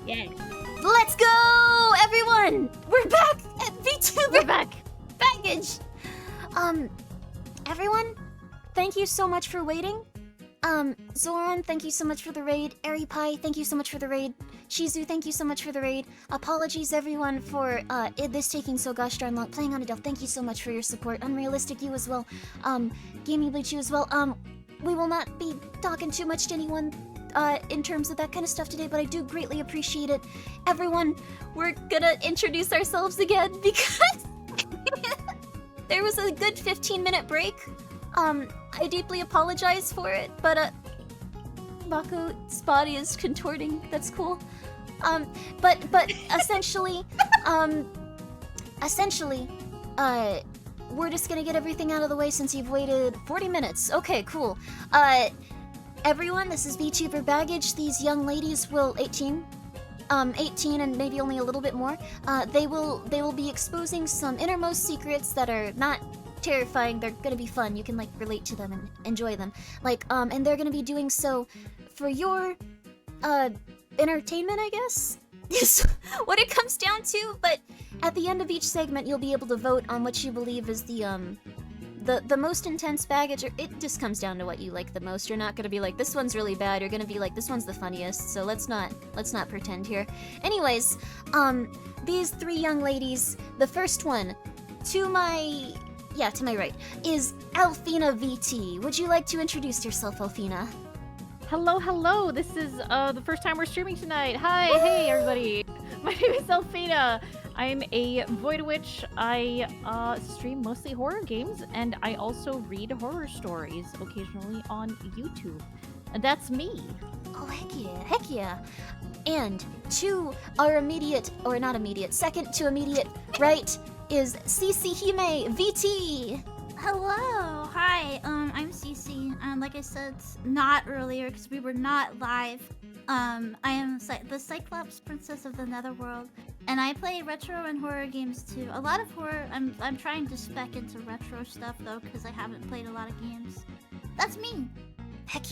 Yeah. Let's go, everyone! We're back at Vtuber Baggage! Everyone, thank you so much for waiting. Zoran, thank you so much for the raid. AriPie, thank you so much for the raid. Shizu, thank you so much for the raid. Apologies, everyone, for this taking so gosh darn long. Playing on Adele, thank you so much for your support. Unrealistic, you as well. Gaming Bleach, you as well. We will not be talking too much to anyone in terms of that kind of stuff today, but I do greatly appreciate it. Everyone, we're gonna introduce ourselves again because there was a good 15-minute break. I deeply apologize for it, but Mako's body is contorting. That's cool. But essentially, we're just gonna get everything out of the way since you've waited 40 minutes. Okay, cool. Everyone, this is Vtuber Baggage. These young ladies will 18 and maybe only a little bit more. They will be exposing some innermost secrets that are not terrifying. They're gonna be fun. You can like relate to them and enjoy them. Like and they're gonna be doing so for your entertainment, I guess, is what it comes down to. But at the end of each segment, you'll be able to vote on what you believe is the most intense baggage, or it just comes down to what you like the most. You're not gonna be like, this one's really bad. You're gonna be like, this one's the funniest. So let's not pretend here. Anyways, these three young ladies, the first one, to my right, is Alfina VT. Would you like to introduce yourself, Alfina? Hello. This is the first time we're streaming tonight. Hi, hey everybody. My name is Elfina. I'm a Void Witch. I stream mostly horror games, and I also read horror stories occasionally on YouTube. And that's me. Oh, heck yeah. And to our immediate, or not immediate, second to immediate right is Cece Hime VT. Hello, hi, I'm Cece, and like I said not earlier because we were not live, I am the Cyclops Princess of the Netherworld, and I play retro and horror games too. A lot of horror. I'm trying to spec into retro stuff though because I haven't played a lot of games. That's me. Heck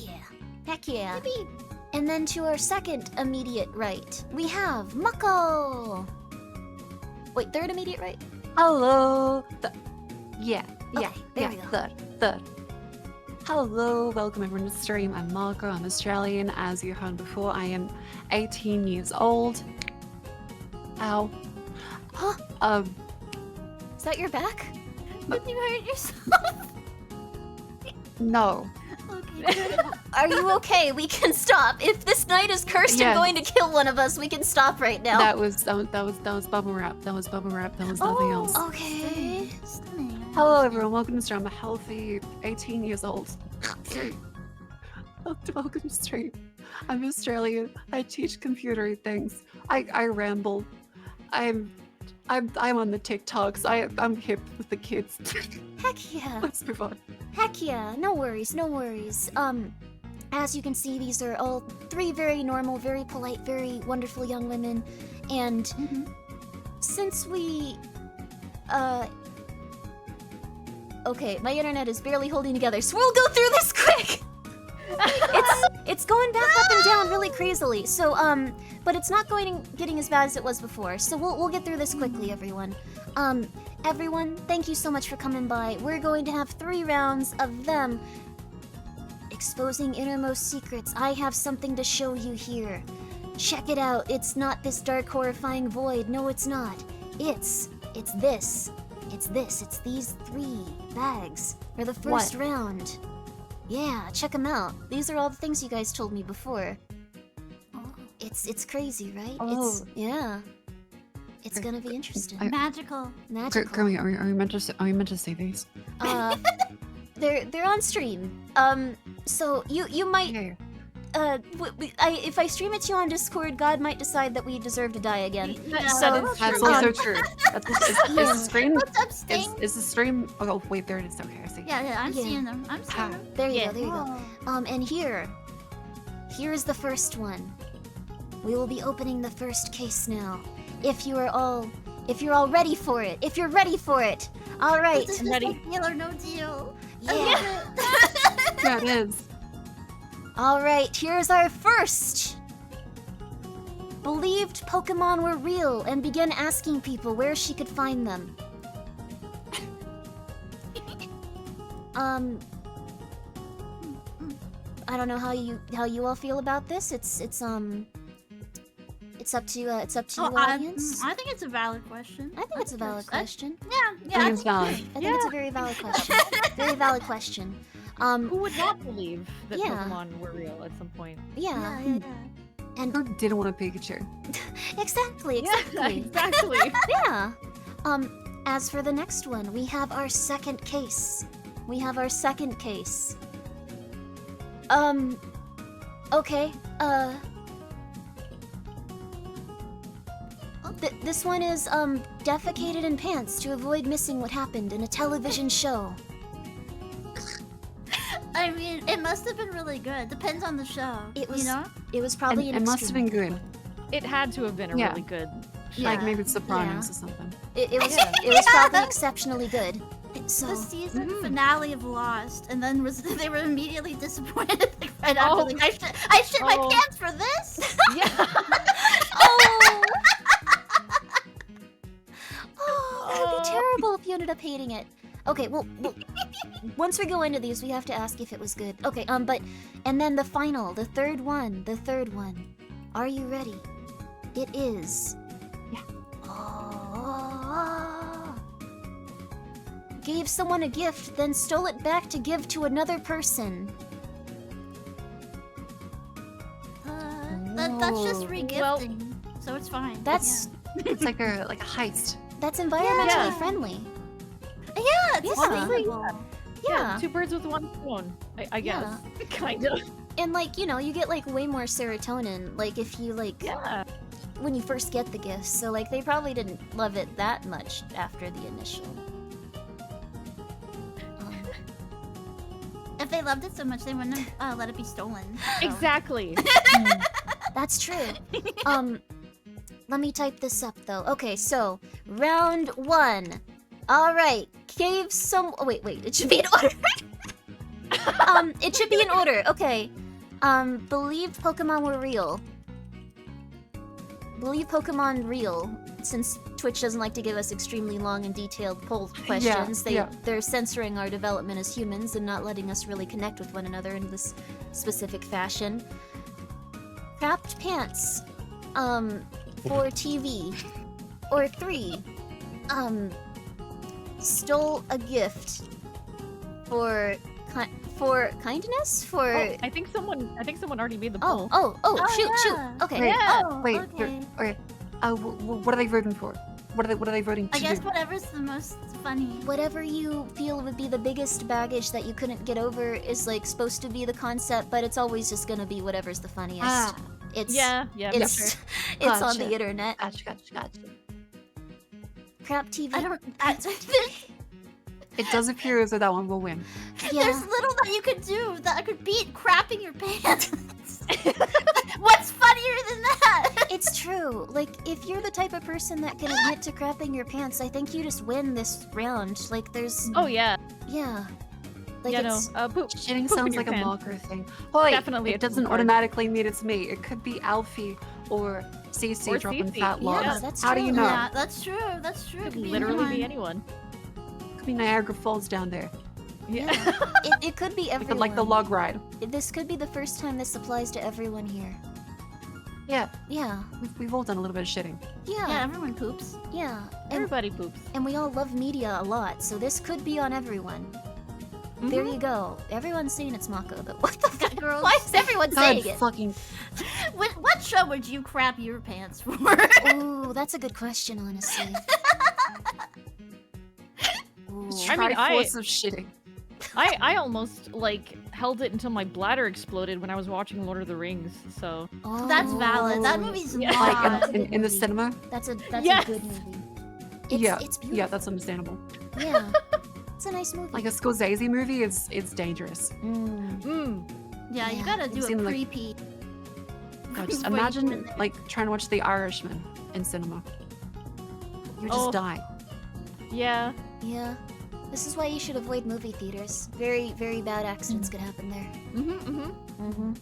yeah. Maybe. And then to our second immediate right, we have Mako. Wait, third immediate right? Hello. Yeah. There we go. Third. Hello, welcome everyone to the stream. I'm Margot, I'm Australian. As you heard before, I am 18 years old. Ow. Huh? Is that your back? Did you hurt yourself? No. Okay. Are you okay? We can stop. If this night is cursed and going to kill one of us, we can stop right now. That was bubble wrap. That was nothing else. Okay. Hello everyone, welcome to the stream. I'm a healthy 18 years old. Welcome to the stream. I'm Australian. I teach computer things. I ramble. I'm on the TikToks. I'm hip with the kids. Heck yeah. Let's move on. Heck yeah. No worries. As you can see, these are all three very normal, very polite, very wonderful young women. And since we okay, my internet is barely holding together, so we'll go through this quick. It's going back up and down really crazily. So but it's not getting as bad as it was before. So we'll get through this quickly, everyone. Everyone, thank you so much for coming by. We're going to have 3 rounds of them exposing innermost secrets. I have something to show you here. Check it out. It's not this dark, horrifying void. No, it's not. It's this. It's these 3 bags for the first round. Yeah, check them out. These are all the things you guys told me before. It's crazy, right? Oh. It's gonna be interesting. Magical. Grimmi, are you meant to say these? They're on stream. So you might if I stream it to you on Discord, God might decide that we deserve to die again. That's also true. Is the stream? Oh wait, there it is. Okay, I see. Yeah, I'm seeing them. There you go. And here is the first one. We will be opening the first case now. If you're all ready for it. If you're ready for it. All right. This is just a deal or no deal. Yeah. Yeah, it is. All right, here's our first believed Pokemon were real and began asking people where she could find them. I don't know how you all feel about this. It's up to you, audience. I think it's a valid question. I think it's a valid question. Yeah. I think it's valid. I think it's a very valid question. Very valid question. Who would not believe that Yeah. Pokemon were real at some point? Yeah. And Who didn't want a Pikachu? exactly. Yeah, exactly. Yeah. As for the next one, we have our second case. Okay. This one is defecated in pants to avoid missing what happened in a television show. I mean, it must have been really good. Depends on the show. It was, you know? It was probably an It must have extreme. been good. It had to have been a Yeah. really good show. Like Yeah. maybe it's Sopranos or something. It was Yeah. it was probably exceptionally good. So The season finale of Lost, and then they were immediately disappointed right after. Oh. Like, I shit my Oh. pants for this. Yeah. oh, that'd be terrible if you ended up hating it. Okay, well, once we go into these, we have to ask if it was good. Okay, and then the third one. Are you ready? It is. Yeah. Oh. Gave someone a gift, then stole it back to give to another person. That's just Whoa. regifting, so it's fine. That's It's like a heist. that's environmentally Yeah. friendly. yeah, it's Yeah. sustainable. Yeah. Two birds with one stone. I guess. Kind of. And like, you get like way more serotonin, like if you like Yeah. when you first get the gifts. So like they probably didn't love it that much after the initial. If they loved it so much, they wouldn't have let it be stolen. So. Exactly. That's true. Let me type this up though. Okay, so round 1. All right, oh, wait, it should be in order. It should be in order. Okay. Believed Pokemon were real. Believe Pokemon real. Since Twitch doesn't like to give us extremely long and detailed poll questions, they're censoring our development as humans and not letting us really connect with one another in this specific fashion. Crapped pants. For TV. Or 3. Stole a gift. For kindness? For Oh, I think someone already made the poll. shoot. yeah. Okay. Wait, Oh, wait. okay. Okay. What are they voting for? What are they voting to I guess do? whatever's the most funny. Whatever you feel would be the biggest baggage that you couldn't get over is like supposed to be the concept, but it's always just gonna be whatever's the funniest. Ah. It's Yeah, for it's sure. it's on Gotcha. the internet. Gotcha. Crap TV. I don't. It does appear as though that one will win. Yeah. There's little that you could do that could beat crapping your pants. What's funnier than that? It's true. Like, if you're the type of person that can admit to crapping your pants, I think you just win this round. Like, there's Oh yeah. yeah. Like Yeah, no. it's Poop. Shitting Poop in sounds your like a pants. marker thing. Oh, wait, Definitely a it doesn't marker. automatically mean it's me. It could be Alfie or Cece Or dropping Cece. fat logs. Yeah, that's How do true. you know? Yeah, that's true. That's true. Could It could literally be anyone. anyone. Could be Niagara Falls down there. Yeah. it could be You everyone. could like the log ride. This could be the first time this applies to everyone here. Yeah, Yeah. we've all done a little bit of shitting. Yeah, Yeah. everyone poops. Yeah. And, Everybody poops. and we all love media a lot, so this could be on everyone. There you go. Everyone's saying it's Mako, though. What the fuck? Girls. Why is everyone God saying it? fucking. What show would you crap your pants for? Ooh, that's a good question, honestly. Ooh. I mean, Triforce of shitting. I almost like held it until my bladder exploded when I was watching Lord of the Rings. So Oh. That's valid. That movie's Yeah. not. Like in the cinema. That's a Yes. good movie. Yeah, It's beautiful. yeah, that's understandable. Yeah. It's a nice movie. Like a Scorsese movie, it's dangerous. Yeah, you Yeah. gotta It do a seemed like- pre-pee. God, just Before you imagine get there. like trying to watch The Irishman in cinema. You just Oh. die. yeah. Yeah. This is why you should avoid movie theaters. Very, very bad accidents could happen there. Mm-hmm. Mm-hmm.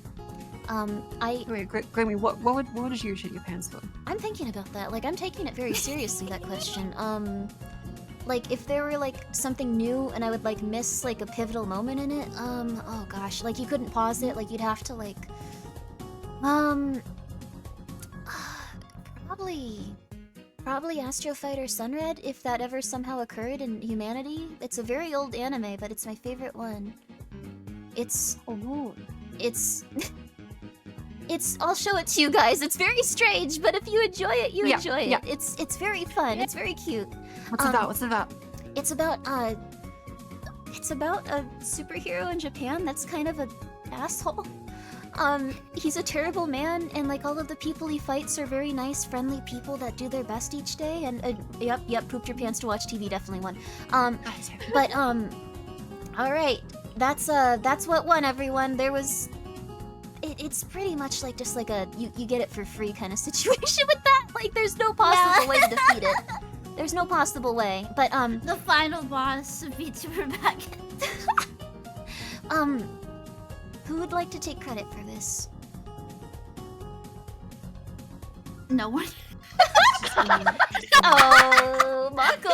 Wait, Grimmy, what would you shit your pants for? I'm thinking about that. Like, I'm taking it very seriously, that question. Like, if there were, like, something new and I would, like, miss, like, a pivotal moment in it, oh gosh, like, you couldn't pause it, like, you'd have to, like, probably Astro Fighter Sunred, if that ever somehow occurred in humanity. It's a very old anime, but it's my favorite one. It's... I'll show it to you guys. It's very strange, but if you enjoy it, you enjoy it. It's very fun. It's very cute. What's it about? What's it about? It's about a superhero in Japan that's kind of an asshole. He's a terrible man, and like all of the people he fights are very nice, friendly people that do their best each day. And yep, pooped your pants to watch TV, definitely one. But all right, that's what won, everyone. There was. It's pretty much like just like a you get it for free kind of situation with that. Like there's no possible way to defeat it. There's no possible way. But The final boss of Vtuber Baggage. who would like to take credit for this? No one. Oh, Mako.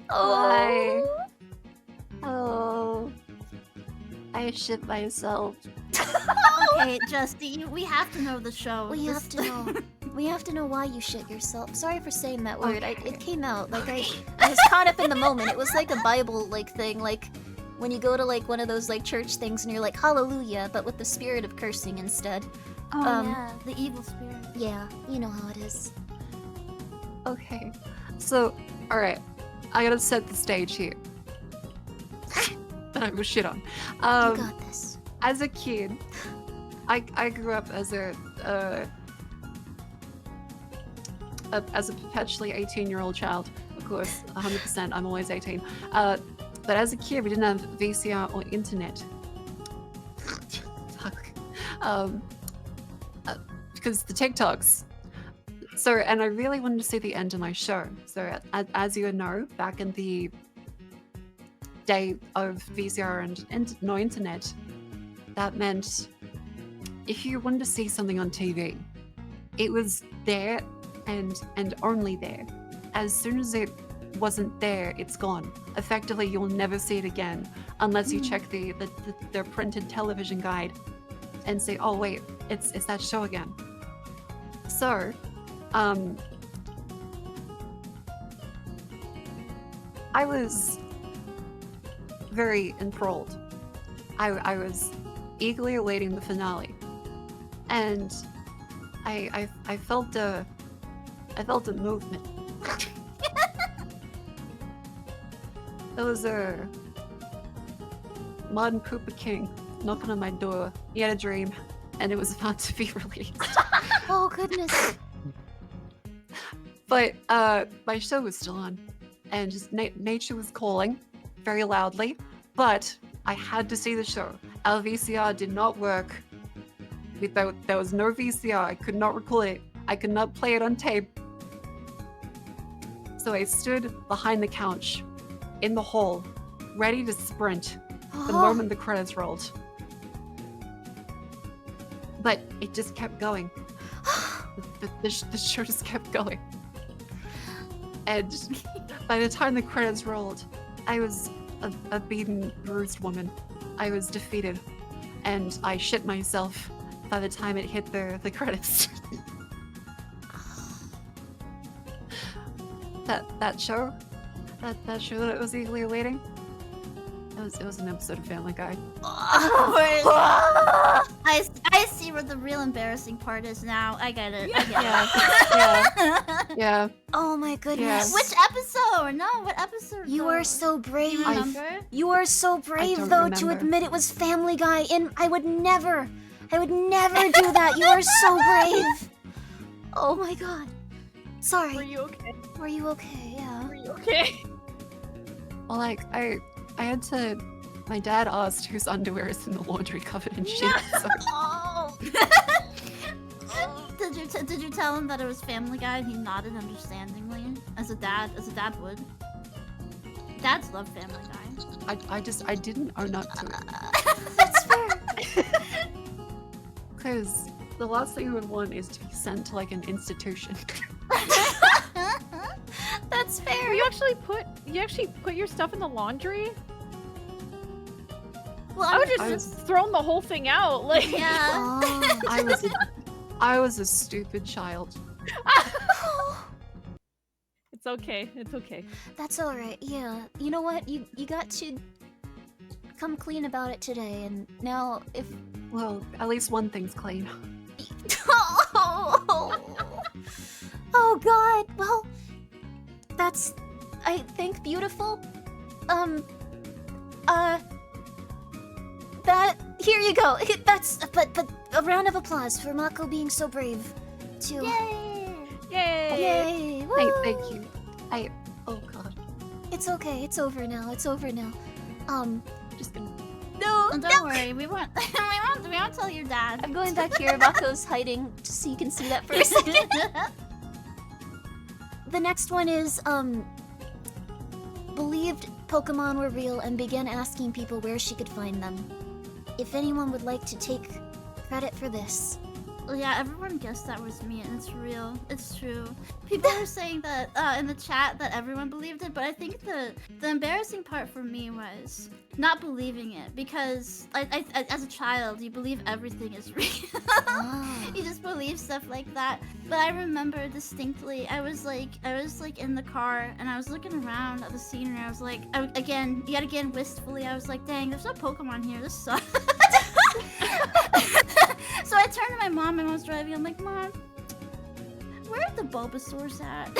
Why? Oh, I shit myself. Okay, Justy, we have to know the show. We have to know. We have to know why you shit yourself. Sorry for saying that word. It came out like I was caught up in the moment. It was like a Bible like thing, like when you go to like one of those like church things and you're like hallelujah, but with the spirit of cursing instead. Oh yeah, the evil spirit. Yeah, you know how it is. Okay, so all right, I gotta set the stage here. That I was shit on. You got this. As a kid, I grew up as a perpetually 18-year-old child. Of course, 100%. I'm always 18. But as a kid, we didn't have VCR or internet. Fuck. Because the TikToks. So, and I really wanted to see the end of my show. So, as you know, back in the day of VCR and no internet, that meant if you wanted to see something on TV, it was there and only there. As soon as it wasn't there, it's gone. Effectively, you'll never see it again unless you check the printed television guide and say, oh wait, it's that show again. So, I was very enthralled. I was eagerly awaiting the finale, and I felt a movement. There was a Modern Pooper King knocking on my door. He had a dream, and it was about to be released. Oh goodness. But my show was still on, and just nature was calling very loudly. But I had to see the show. Our VCR did not work. There was no VCR. I could not record it. I could not play it on tape. So I stood behind the couch in the hall, ready to sprint the moment the credits rolled. But it just kept going. The show just kept going. And by the time the credits rolled, I was a beaten, bruised woman. I was defeated, and I shit myself by the time it hit the credits. that show that I was eagerly awaiting. It was an episode of Family Guy. I see where the real embarrassing part is now. I get it. Yeah. Oh my goodness. Which episode? No, what episode? You are so brave. Do you remember? You are so brave don't though to remember. admit it was Family Guy, and I would never do that. You are so brave. Oh my god. Sorry. Were you okay? Were you okay? Yeah. Were you okay? Well, like I had to. My dad asked whose underwear is in the laundry covered in shit. So. Oh. Did you tell him that it was Family Guy and he nodded understandingly, as a dad would? Dads love Family Guy. I didn't own up to it. That's fair. Because the last thing you would want is to be sent to like an institution. That's fair. You actually put your stuff in the laundry? Well, I would I just thrown the whole thing out. Like, yeah. Oh. I was a stupid child. it's okay. It's okay. That's all right. Yeah. You know what? You got to come clean about it today, and now if Well, at least one thing's clean. Oh God. Well, that's, I think, beautiful. That, here you go. That's, but a round of applause for Mako being so brave to. Yay! Yay! Yay! Hey, Woo! thank you. Oh god. It's okay. It's over now. It's over now. Just gonna. No, Oh, don't worry, we won't. we won't tell your dad. I'm going back here. Mako's hiding just so you can see that for a second. The next one is, believed Pokemon were real and began asking people where she could find them. If anyone would like to take credit for this. Well, yeah, everyone guessed that was me, and it's real. It's true. People were saying that in the chat that everyone believed it, but I think the embarrassing part for me was not believing it, because I as a child, you believe everything is real. You just believe stuff like that. But I remember distinctly, I was like in the car, and I was looking around at the scenery. I was like, yet again, wistfully, I was like, dang, there's no Pokemon here. This sucks. So I turned to my mom. My mom's driving. I'm like, Mom, where are the Bulbasaurs at?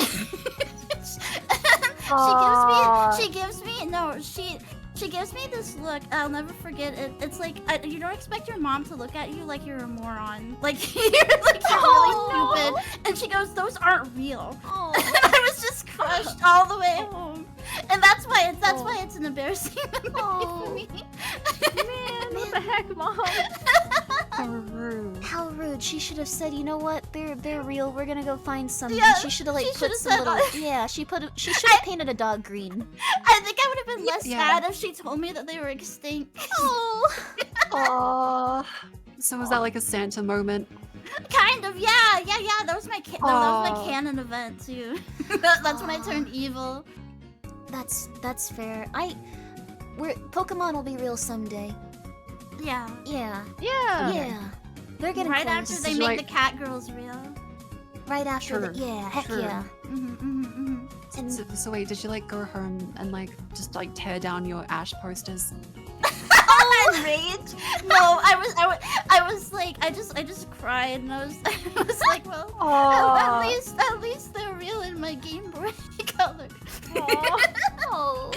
She gives me this look. I'll never forget it. It's like you don't expect your mom to look at you like you're a moron, like you're really stupid. And she goes, "Those aren't real." Oh. And I was just crushed all the way home. And that's why it's an embarrassing memory for me. Man, what the heck, Mom? How rude. How rude. She should have said, you know what? They're real. We're gonna go find some. Yeah, She should have like she put should've some said, little. Yeah, she should have painted a dog green. I think I would have been less Yeah. sad if she told me that they were extinct. Oh. Aww. So was that like a Santa moment? Kind of, yeah. That was my that was my canon event too. That's when I turned evil. That's fair. Pokemon will be real someday. Yeah. Yeah. Yeah. Yeah. They're getting Right close. after they Did you make like- the cat girls real. Right after Sure, yeah, heck sure. yeah. And So wait, did you like go home and like just like tear down your Ash posters? Rage? No, I was like, I just cried, and I was like, well, at least they're real in my Game Boy color. oh.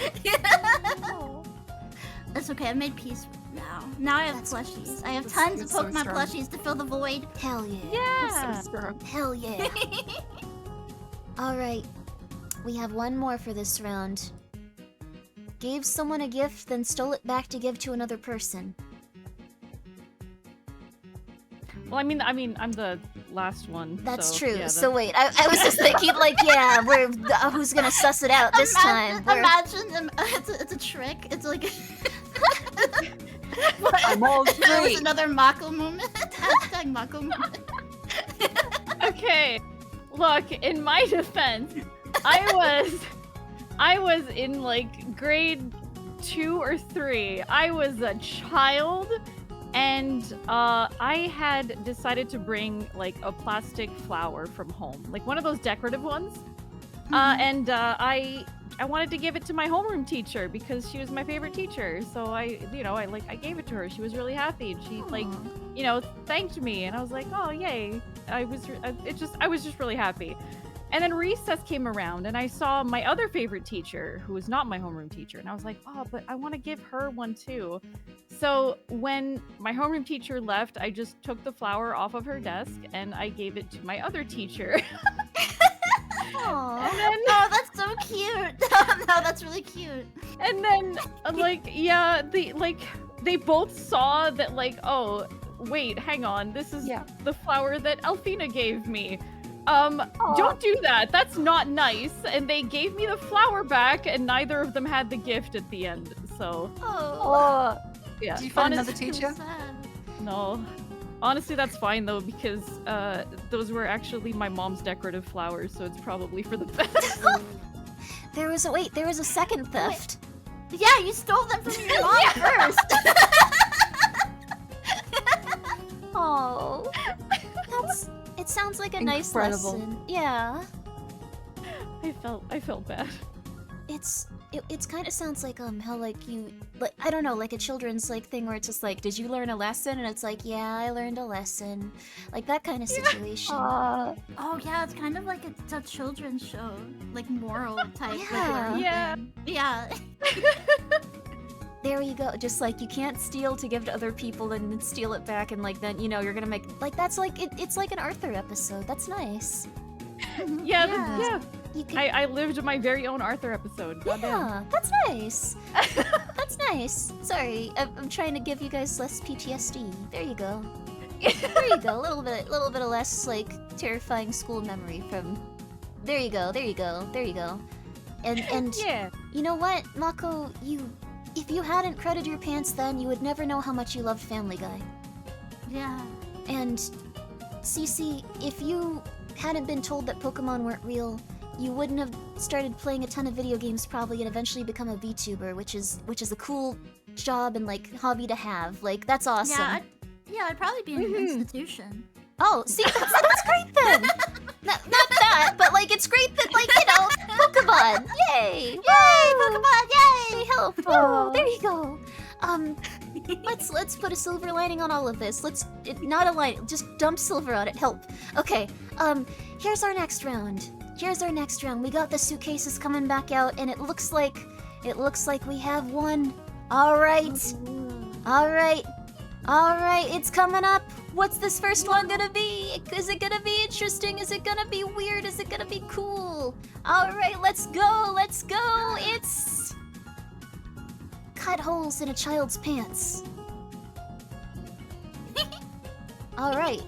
It's okay. I've made peace now. Now I have That's plushies. I have that's- tons of you're so Pokemon strong. plushies to fill the void. Hell yeah. Yeah. So strong. Hell yeah. All right. We have one more for this round. Gave someone a gift, then stole it back to give to another person. Well, I mean, I'm the last one. That's so, true. Yeah, So wait, I was just thinking like, yeah, who's gonna suss it out this time? Imagine, it's a trick. It's like. I'm all That was free. another Mako moment. Hashtag Mako moment. Okay, look, in my defense, I was in like grade 2 or 3. I was a child, and I had decided to bring like a plastic flower from home, like one of those decorative ones. And I wanted to give it to my homeroom teacher because she was my favorite teacher. So I gave it to her. She was really happy, and she thanked me, and I was like, oh yay! I was just really happy. And then recess came around, and I saw my other favorite teacher, who was not my homeroom teacher, and I was like, oh, but I want to give her one too. So when my homeroom teacher left, I just took the flower off of her desk and I gave it to my other teacher. Aww. And then, Oh, that's so cute. No, that's really cute. and then, they both saw that, like, oh, wait, hang on, this is Yeah. the flower that Alfina gave me. Don't do that. That's not nice. And they gave me the flower back, and neither of them had the gift at the end. So, Oh. yeah. Did you find Honest- another teacher? So sad. No. Honestly, that's fine though, because those were actually my mom's decorative flowers, so it's probably for the best. There was a second theft. Yeah, you stole them from your mom first. Oh, it sounds like a nice Incredible. lesson. Yeah. I felt bad. It's kind of sounds like how like you like I don't know, like a children's like thing where it's just like, did you learn a lesson? And it's like, yeah, I learned a lesson, like that kind of situation. Oh yeah, it's kind of like a children's show, like moral type. Yeah. Like, Yeah. yeah. There you go. Just like you can't steal to give to other people and then steal it back, and like then you're gonna make like that's like it's like an Arthur episode. That's nice. Yeah, Yeah. yeah. You can, I lived my very own Arthur episode. Goddamn. yeah, that's nice. That's nice. Sorry, I'm trying to give you guys less PTSD. There you go. There you go. A little bit of less like terrifying school memory from. There you go. There you go. There you go. And Yeah. you know what, Mako, if you hadn't cruded your pants then, you would never know how much you loved Family Guy. Yeah. And Cece, if you hadn't been told that Pokemon weren't real, you wouldn't have started playing a ton of video games probably and eventually become a VTuber, which is a cool job and like hobby to have. Like that's awesome. Yeah, I'd probably be in an institution. Oh, see, that's great then. Not that, but like it's great that like Pokemon. Yay! Yay, Pokemon! Yay! They help. Oh, there you go. Let's put a silver lining on all of this. Not a line, just dump silver on it. Help. Okay. Here's our next round. We got the suitcases coming back out, and it looks like we have one. All right. It's coming up. What's this first one gonna be? Is it gonna be interesting? Is it gonna be weird? Is it gonna be cool? All right, let's go. It's cut holes in a child's pants. All right.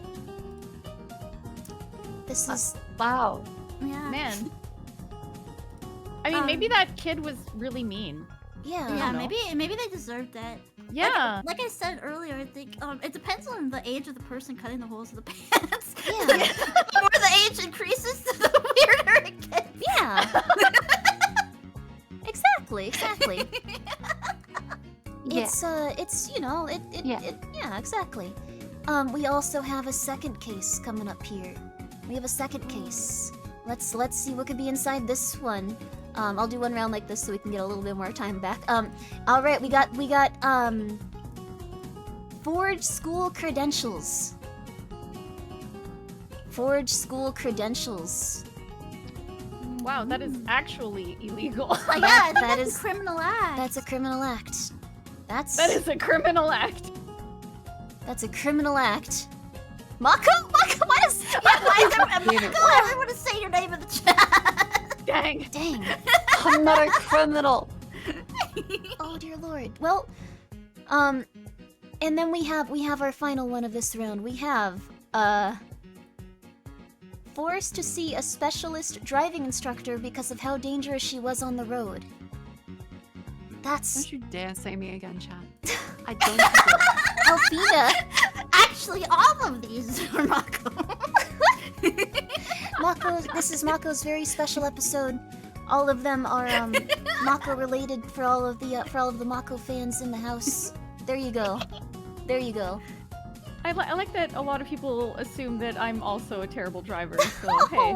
This is Wow. Yeah. Man. I mean, maybe that kid was really mean. yeah. Yeah, know. maybe they deserved it. Yeah. Like I said earlier, I think it depends on the age of the person cutting the holes in the pants. Yeah. The more the age increases, the weirder it gets. Yeah. Exactly. Yeah. It's Yeah. yeah, exactly. We also have a second case coming up here. We have a second case. Let's see what could be inside this one. I'll do one round like this so we can get a little bit more time back. All right, we got forged school credentials. Forged school credentials. Wow, that is actually illegal. Yeah, That that's is- a criminal act. That's a criminal act. That is a criminal act. That's a criminal act. Mako, what is? Go everyone to say your name in the chat. Dang. Dang. I'm not a criminal. Oh dear lord. Well, and then we have our final one of this round. We have forced to see a specialist driving instructor because of how dangerous she was on the road. That's Don't you dare say me again, chat. I don't forget. Alfina. Actually, all of these are Mako. Mako, this is Mako's very special episode. All of them are Mako related for all of the Mako fans in the house. There you go. I like that a lot of people assume that I'm also a terrible driver. So hey,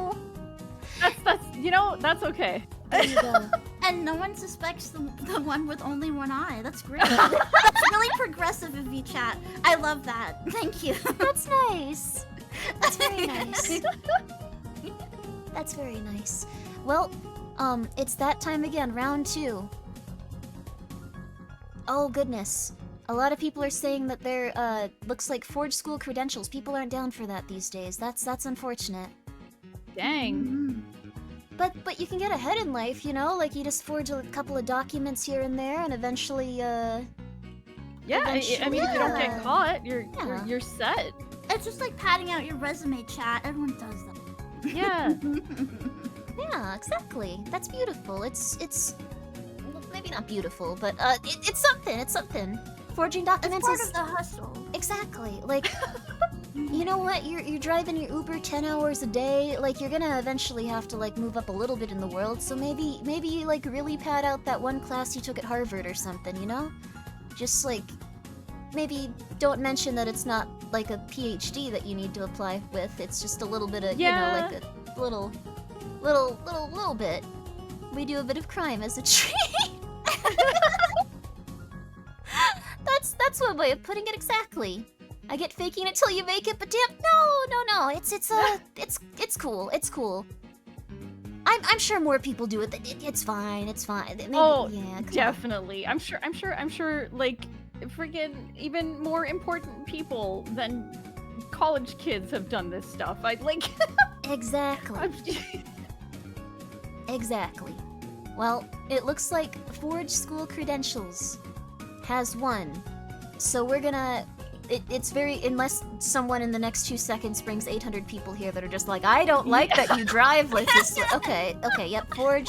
that's okay. There you go. And no one suspects the one with only one eye. That's great. That's really progressive of you, chat. I love that. Thank you. That's nice. That's very nice. That's very nice. Well, it's that time again, round 2. Oh goodness. A lot of people are saying that they're looks like forged school credentials. People aren't down for that these days. That's unfortunate. Dang. But you can get ahead in life, like you just forge a couple of documents here and there and eventually Yeah, I mean, if you don't Yeah. get caught, Yeah. you're set. It's just like padding out your resume, chat. Everyone does that. Yeah. yeah, exactly. That's beautiful. It's well, maybe not beautiful, but it's something. Forging It's documents part is of the hustle. exactly. Like, you know what? You're driving your Uber 10 hours a day. Like, you're gonna eventually have to like move up a little bit in the world. So maybe you like really pad out that one class you took at Harvard or something. You know? Just like maybe don't mention that it's not like a PhD that you need to apply with. It's just a little bit of you know like a little bit. We do a bit of crime as a tree. That's one way of putting it exactly. I get faking it till you make it, but damn, no. It's cool. It's cool. I'm sure more people do it. It's fine. It's fine. Maybe, Oh, yeah, come on. definitely. I'm sure. Like, freaking even more important people than college kids have done this stuff. I like. Exactly. Exactly. Well, it looks like Forge School Credentials has won. So we're gonna... It's very... Unless someone in the next 2 seconds brings 800 people here that are just like, I don't like that you drive like this. Okay, yep. Forge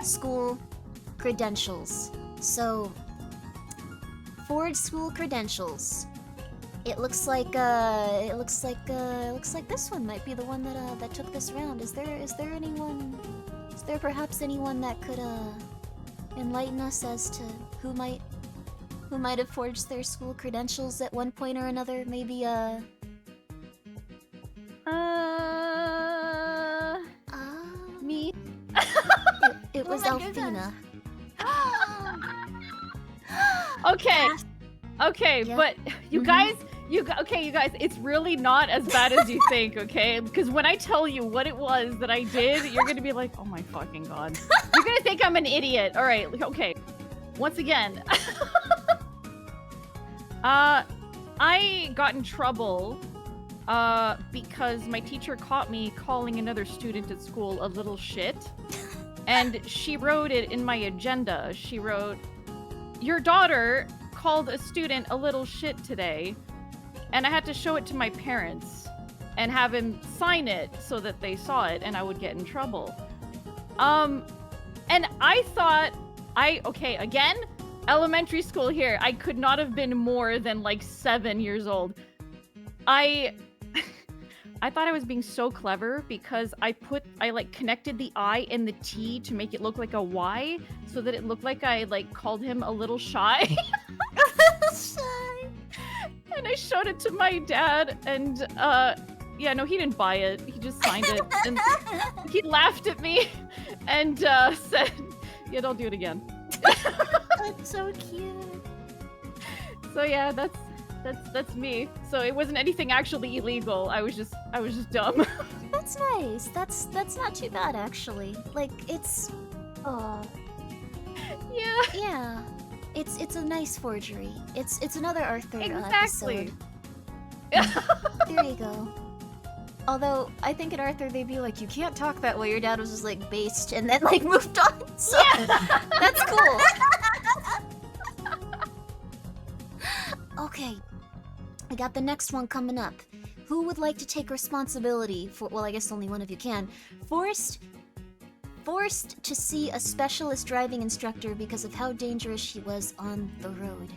School Credentials. So... Forge School Credentials. It looks like this one might be the one that took this round. Is there perhaps anyone that could enlighten us as to who might have forged their school credentials at one point or another? Maybe Me. it was Oh my Alfina. Okay, Yeah. but you guys, you guys, it's really not as bad as you think, okay? Because when I tell you what it was that I did, you're gonna be like, oh my fucking god. You're gonna think I'm an idiot. All right, okay. Once again, I got in trouble because my teacher caught me calling another student at school a little shit. And she wrote it in my agenda. She wrote, your daughter called a student a little shit today, and I had to show it to my parents and have him sign it so that they saw it and I would get in trouble. And I thought, okay, again, elementary school here, I could not have been more than like 7 years old. I thought I was being so clever because I like connected the I and the T to make it look like a Y so that it looked like I like called him a little shy. And I showed it to my dad and yeah, no, he didn't buy it. He just signed it and he laughed at me and said, yeah, don't do it again. That's so cute. So yeah, that's me. So it wasn't anything actually illegal. I was just dumb. That's nice. That's not too bad actually. Like it's Yeah. It's a nice forgery. It's another Arthur Exactly. episode. There you go. Although I think in Arthur they'd be like, you can't talk that way. Your dad was just like based and then like moved on. So that's cool. Okay, I got the next one coming up. Who would like to take responsibility for? Well, I guess only one of you can. Forced to see a specialist driving instructor because of how dangerous she was on the road.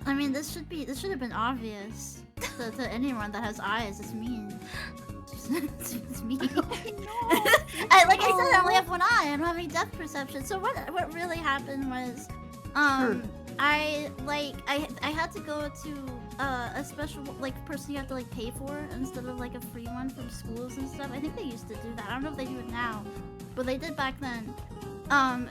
I mean, this should have been obvious to anyone that has eyes. It's me. It's me. Like I said, I only have one eye. I don't have any depth perception. So what really happened was, I had to go to a special like person you have to like pay for instead of like a free one from schools and stuff. I think they used to do that. I don't know if they do it now, but they did back then.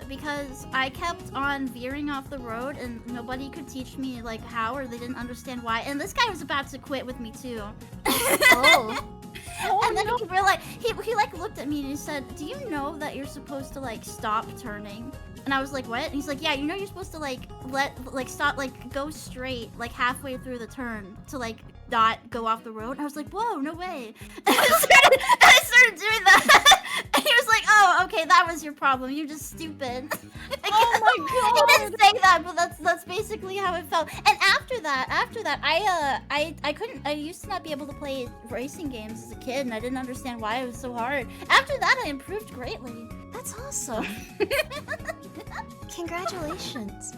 Because I kept on veering off the road and nobody could teach me like how, or they didn't understand why. And this guy was about to quit with me too. And then he realized he like looked at me and he said, "Do you know that you're supposed to like stop turning?" And I was like, "What?" And he's like, "Yeah, you know you're supposed to like stop, like go straight like halfway through the turn to like not go off the road." And I was like, "Whoa, no way!" And I started doing that. And he was like, "Oh, okay, that was your problem. You're just stupid." Oh my god! He didn't say that, but that's basically how it felt. And after that, I used to not be able to play racing games as a kid, and I didn't understand why it was so hard. After that, I improved greatly. That's awesome. Congratulations.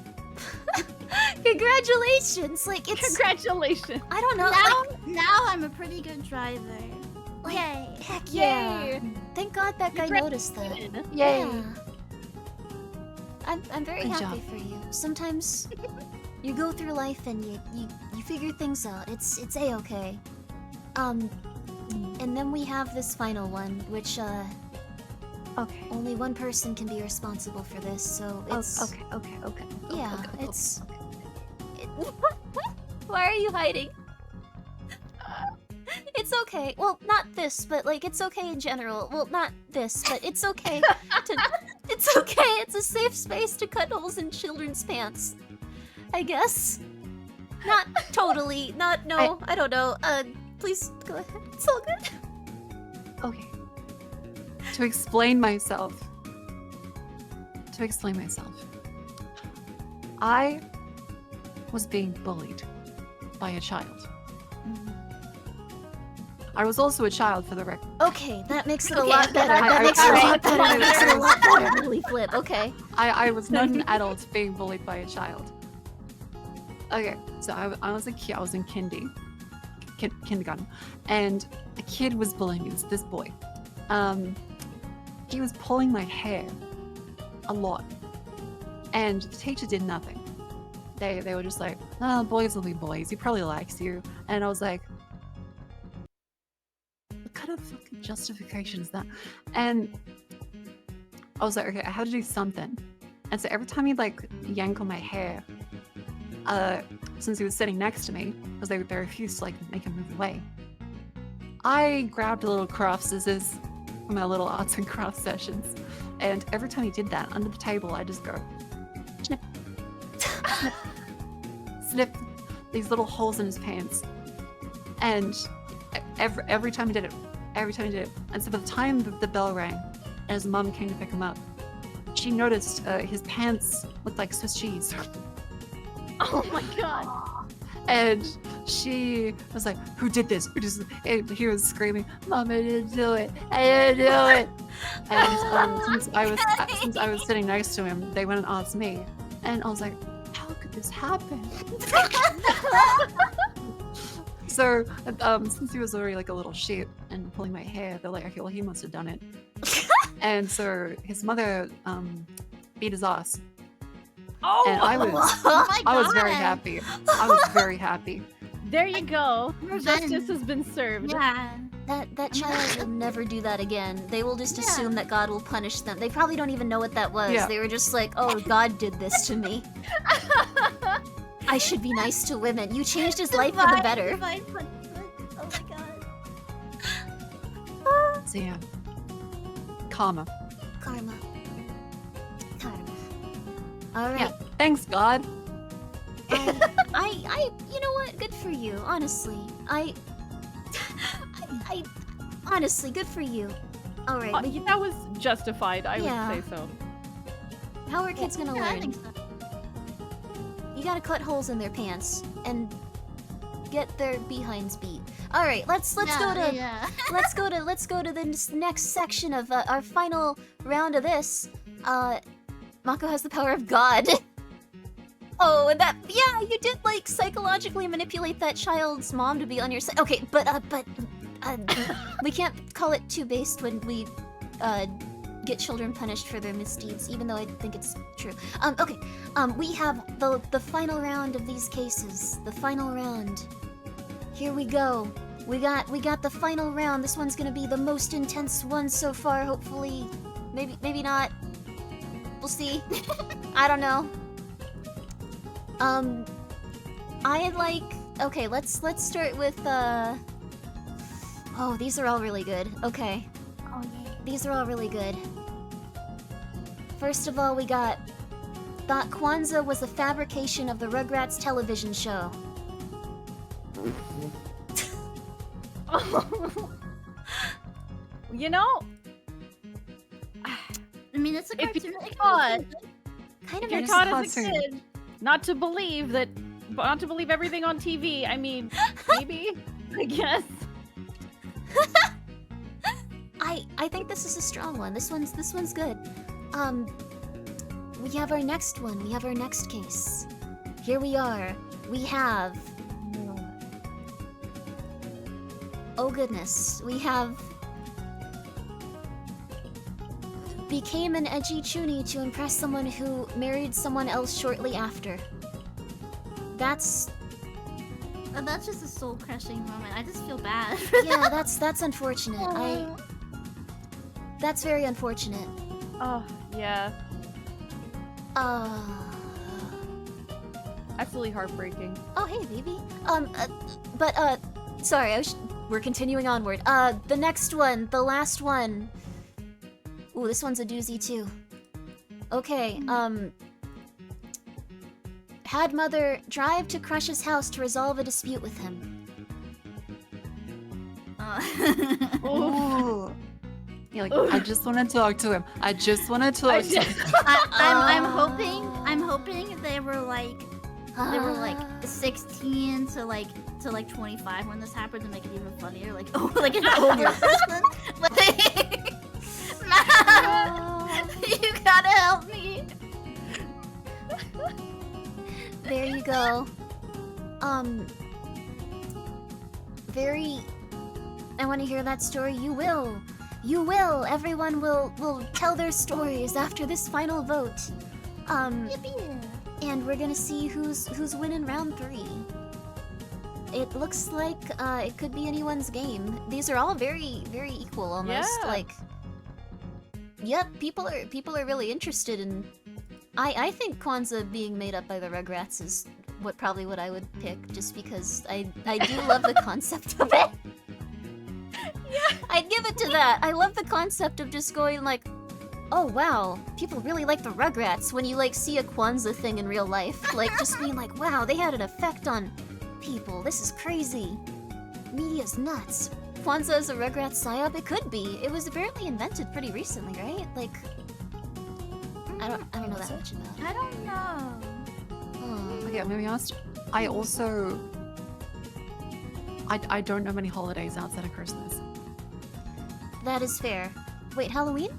Congratulations! Like, it's... Congratulations. I don't know. Now I'm a pretty good driver. Like, Yay. heck yeah. Yay. Thank God that guy noticed that. Yay. Yeah. I'm very Good happy job. for you. Sometimes you go through life and you figure things out. It's a-okay. And then we have this final one, which Okay. only one person can be responsible for this, so it's Okay. yeah, okay, it's okay. Why are you hiding? It's okay. Well, not this, but like it's okay in general. Well, not this, but it's okay to it's okay. It's a safe space to cut holes in children's pants. I guess. Not totally. Not no. I don't know. Please go ahead. It's all good. Okay. To explain myself. I was being bullied by a child. I was also a child, for the record. Okay, that makes it a Okay, lot better. I- That I- makes it I- a lot better. I- That makes it a lot better. Holy flip. Okay. I was not an adult being bullied by a child. Okay, so I was a kid. I was in kindergarten, and a kid was bullying me. This boy. He was pulling my hair a lot, and the teacher did nothing. They were just like, "Oh, boys will be boys. He probably likes you," and I was like, "What kind of fucking justification is that?" And I was like, "Okay, I had to do something." And so every time he'd like yank on my hair, since he was sitting next to me, because they refused to like make him move away, I grabbed a little craft scissors from my little arts and crafts sessions, and every time he did that under the table, I just go snip, snip, snip these little holes in his pants, and every time he did it, and so by the time the bell rang, and his mum came to pick him up, she noticed his pants looked like Swiss cheese. Oh my god. And she was like, "Who did this? Who does?" And he was screaming, "Mom, I didn't do it! I didn't do it!" And since I was sitting next to him, they went and asked me, and I was like, "How could this happen?" So since he was already like a little shit and pulling my hair, they're like, "Okay, well he must have done it." And so his mother beat his ass. Oh, And I was Oh my I was very God. happy. I was very happy. there you go. Revenge. Justice has been served. Yeah. That child will never do that again. They will just Yeah. assume that God will punish them. They probably don't even know what that was. Yeah. They were just like, "Oh, God did this to me. I should be nice to women." You changed his life for the better. Divine punishment. Oh my god. So yeah. Karma. Karma. All right. Yeah. Thanks, God. I, you know what? Good for you. Honestly, I honestly, good for you. All right. That was justified, I Yeah. would say so. How are kids gonna Yeah, I learn? think so. You gotta cut holes in their pants and get their behinds beat. All right. Let's Yeah, go to yeah. let's go to the next section of our final round of this. Mako has the power of God. Oh, and that, yeah, you did like psychologically manipulate that child's mom to be on your side. Okay, but we can't call it too based when we get children punished for their misdeeds, even though I think it's true. Okay, we have the final round of these cases. The final round. Here we go. We got the final round. This one's gonna be the most intense one so far. Hopefully, maybe not. We'll see. I don't know. Okay, let's start with oh, these are all really good. Okay. Oh yeah. These are all really good. First of all, we got thought Kwanzaa was a fabrication of the Rugrats television show. You know, I mean, it's a If cartoon. you're It taught- can be Kind of if you're It's taught a as a cartoon. kid not to believe everything on TV, I mean, maybe, I guess. I think this is a strong one. This one's good. We have our next one. We have our next case. here we are. We have. Oh goodness, we have. Became an edgy chuny to impress someone who married someone else shortly after. That's. That's just a soul crushing moment. I just feel bad. Yeah, that's unfortunate. That's very unfortunate. Oh, yeah. Absolutely heartbreaking. Oh hey, baby. Sorry, we're continuing onward. The next one, the last one. Ooh, this one's a doozy too. Okay, had mother drive to Crush's house to resolve a dispute with him. Ooh. Yeah, like, I just want to talk to him. I just want to talk to him. I'm hoping they were like 16 to like 25 when this happened to make it even funnier. Like like an older person. Like, Mom, you gotta help me. There you go. Very. I want to hear that story. You will. You will. Everyone will tell their stories after this final vote. And we're gonna see who's winning round 3. It looks like it could be anyone's game. These are all very equal almost. Yeah. Like. Yep, people are really interested in. I think Kwanzaa being made up by the Rugrats is probably what I would pick, just because I do love the concept of it. Yeah. I'd give it to that. I love the concept of just going like, oh wow, people really like the Rugrats when you like see a Kwanzaa thing in real life. Like just being like, wow, they had an effect on people. This is crazy. Media's nuts. Kwanzaa is a Rugrats psyop? It could be. It was apparently invented pretty recently, right? Like, I don't know that much about it. I don't know. Okay, I'm gonna be honest. I also I don't know many holidays outside of Christmas. That is fair. Wait, Halloween?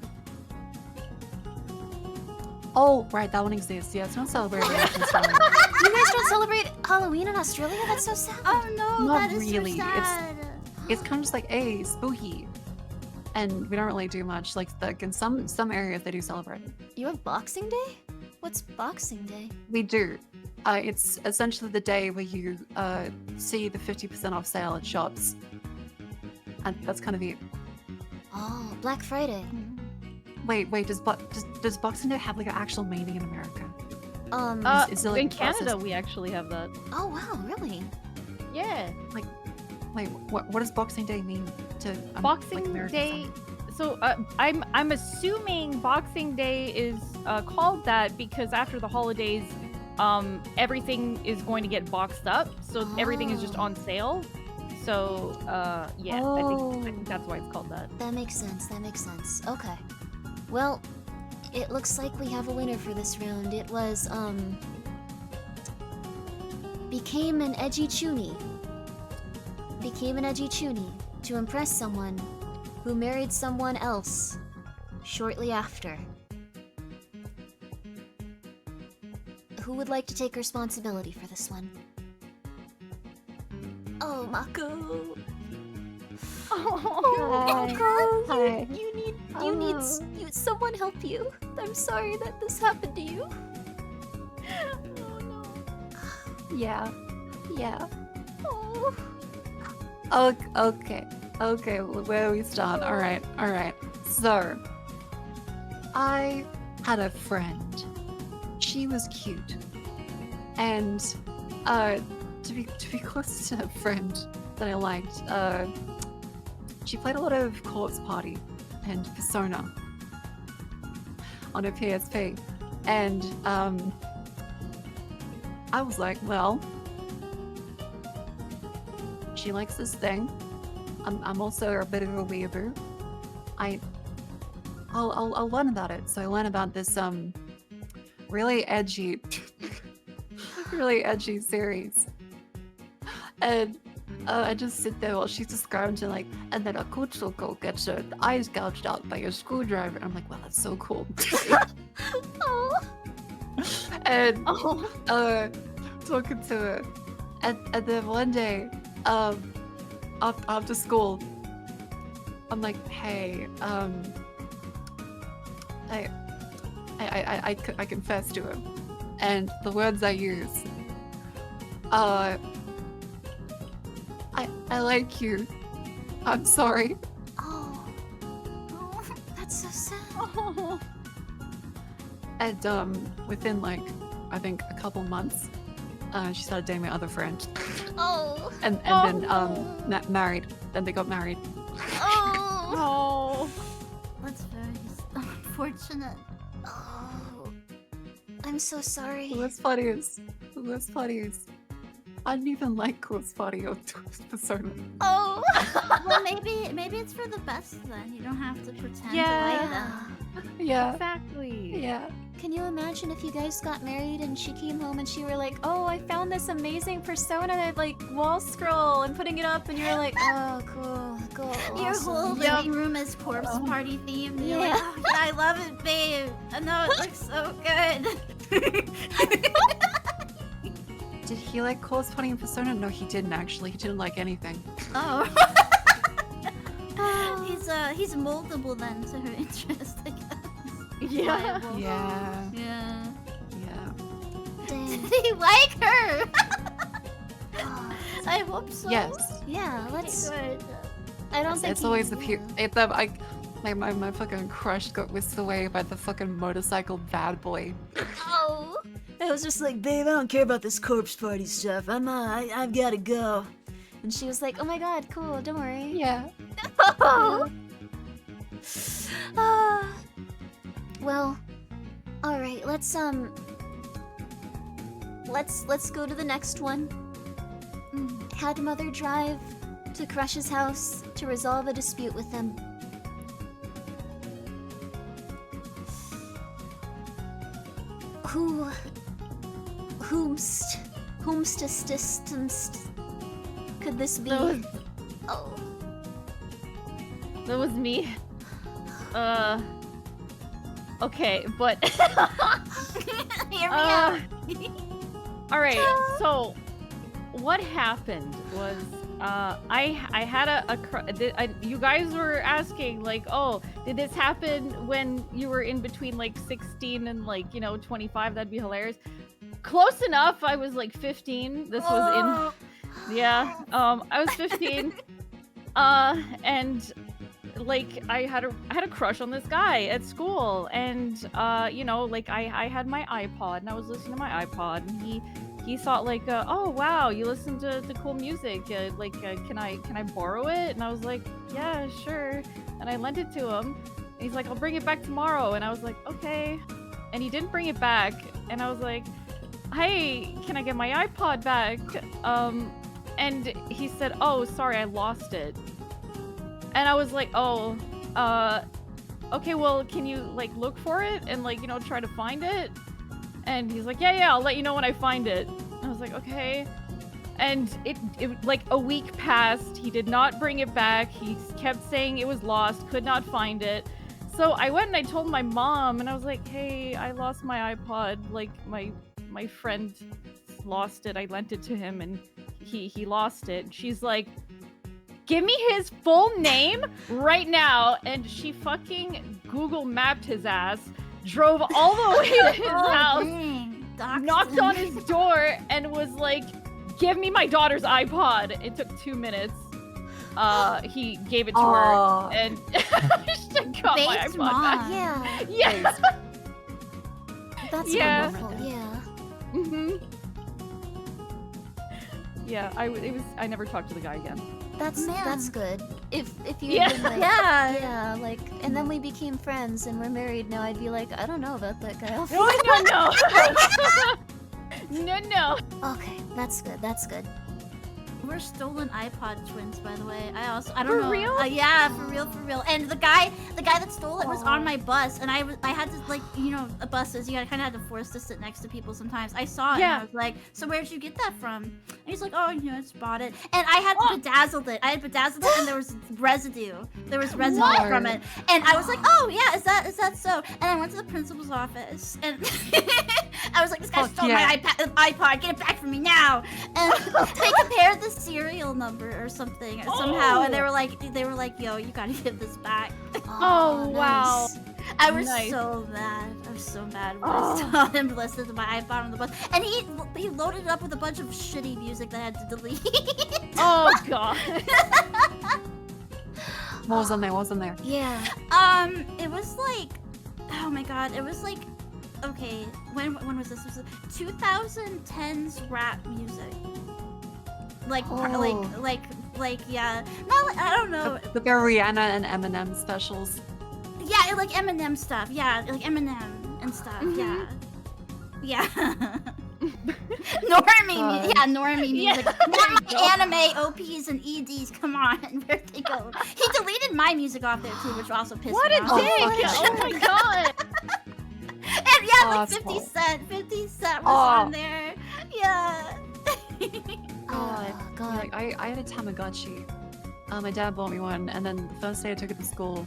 Oh, right, that one exists. Yeah, it's not celebrated in Australia. You guys don't celebrate Halloween in Australia? That's so sad. Oh no, Not that is really. so sad. It's kind of just like, hey, spooky. And we don't really do much. Like in some areas they do celebrate it. You have Boxing Day? What's Boxing Day? We do. It's essentially the day where you see the 50% off sale at shops. And that's kind of it. Oh, Black Friday. Wait, does Boxing Day have like an actual meaning in America? Is it, like, In Canada, processed? we actually have that. Oh wow, really? Yeah. Wait, what does Boxing Day mean to Boxing Americans? Day. So I'm assuming Boxing Day is called that because after the holidays, everything is going to get boxed up, so everything is just on sale. So yeah, I think that's why it's called that. That makes sense. That makes sense. Okay. Well, it looks like we have a winner for this round. It was became an edgy chuny. Became an edgy chuny to impress someone who married someone else shortly after. Who would like to take responsibility for this one? Oh, Mako. Oh, Mako, Hi. you need someone help you. I'm sorry that this happened to you. oh no. Yeah. Oh. Okay, where do we start? All right. So, I had a friend. She was cute, and to be close to a friend that I liked, she played a lot of Corpse Party and Persona on her PSP, and I was like, well, she likes this thing. I'm also a bit of a weeaboo. I'll learn about it. So I learned about this really edgy series. And I just sit there while she's describing to like, and then a Kutsuko gets her eyes gouged out by a screwdriver. I'm like, wow, that's so cool. Oh. And talking to her, and then one day, after school, I'm like, hey, I confess to him, and the words I use, I like you. I'm sorry. Oh, that's so sad. Oh. And within like, I think a couple months, she started dating my other friend, Oh, and then married. Then they got married. oh, Oh. That's very unfortunate. oh. I'm so sorry. The worst part is, I didn't even like Course Party or Persona. Oh. Well, maybe it's for the best then. You don't have to pretend to Yeah. like them. Yeah, Exactly. yeah. Can you imagine if you guys got married and she came home and she were like, oh, I found this amazing Persona like wall scroll and putting it up, and you're like, oh, cool, Your awesome. whole living room is corpse party themed. And you're like, Yeah. oh, yeah, I love it, babe. I know it looks so good. Did he like Course Party and Persona? No, he didn't actually. He didn't like anything. Oh. He's moldable then to her interest, I guess. Yeah. Pliable. Yeah, Yeah. yeah. Dang. Did he like her? Oh, I hope so. Yes. yeah, let's. Good. I don't think It's always the yeah. my fucking crush got whisked away by the fucking motorcycle bad boy. Oh. I was just like, babe, I don't care about this corpse party stuff. I've gotta go. And she was like, oh my god, cool, don't worry. Yeah. Oh. Well, all right. Let's go to the next one. Had mother drive to Crush's house to resolve a dispute with him. Whomst could this be? Oh. That was me. Okay, but Hear me out. all right. So, what happened was, I had you guys were asking like, oh, did this happen when you were in between like 16 and like 25? That'd be hilarious. Close enough. I was like 15. This was in, yeah. I was 15. And like I had a crush on this guy at school, and like I had my iPod and I was listening to my iPod, and he thought like, oh wow, you listen to cool music, can I borrow it? And I was like, yeah, sure. And I lent it to him, and he's like, I'll bring it back tomorrow. And I was like, okay. And he didn't bring it back, and I was like, hey, can I get my iPod back? And he said, oh, sorry, I lost it. And I was like, oh, okay, well, can you like look for it and like, try to find it? And he's like, yeah, I'll let you know when I find it. I was like, okay. And it like a week passed. He did not bring it back. He kept saying it was lost, could not find it. So I went and I told my mom, and I was like, hey, I lost my iPod. Like my friend lost it. I lent it to him and he lost it. She's like, give me his full name right now. And she fucking Google mapped his ass, drove all the way to his house, knocked on his door, and was like, give me my daughter's iPod. It took 2 minutes. He gave it to her, and she got my Based iPod mom. back. Yeah, Yeah. that's Yeah. wonderful. Yeah. Mhm. Yeah, I never talked to the guy again. That's Man. good. If you Yeah. had been like, Yeah. yeah, like, and then we became friends and we're married now, I'd be like, I don't know about that guy. I'll No. Okay, that's good. That's good. We're stolen iPod twins, by the way. I don't For know. real? Yeah, for real. And the guy that stole it was on my bus, and I had to like, buses. You kind of had to force to sit next to people sometimes. I saw it, and Yeah. I was like, so where'd you get that from? And he's like, oh, I just bought it. And I had bedazzled it. And there was residue. There was residue What? from it. And I was like, oh yeah, is that so? And I went to the principal's office, and I was like, this guy Fuck stole yeah. my iPod, get it back from me now. And they compared the serial number or something somehow, and they were like, yo, you gotta give this back. Oh, wow. nice. I was Nice. so mad. I was so mad when I saw him listen to my iPod on the bus, and he loaded it up with a bunch of shitty music that I had to delete. Oh god. What was on there? What was on there? Yeah. It was like, oh my god, it was like, okay, when was this? This was 2010s rap music. Like, Oh. like, yeah. Not like, I don't know. The Rihanna and Eminem specials. Yeah, like Eminem stuff. Yeah, like Eminem and stuff. Yeah. Yeah. God. Normie music. Normie anime OPs and EDs. Come on, where'd they go? He deleted my music off there too, which also pissed What me a off. dick! Oh my god. And yeah, like Awful. 50 Cent was Oh. on there. Yeah. Oh, God. Like, I had a Tamagotchi. My dad bought me one, and then the first day I took it to school,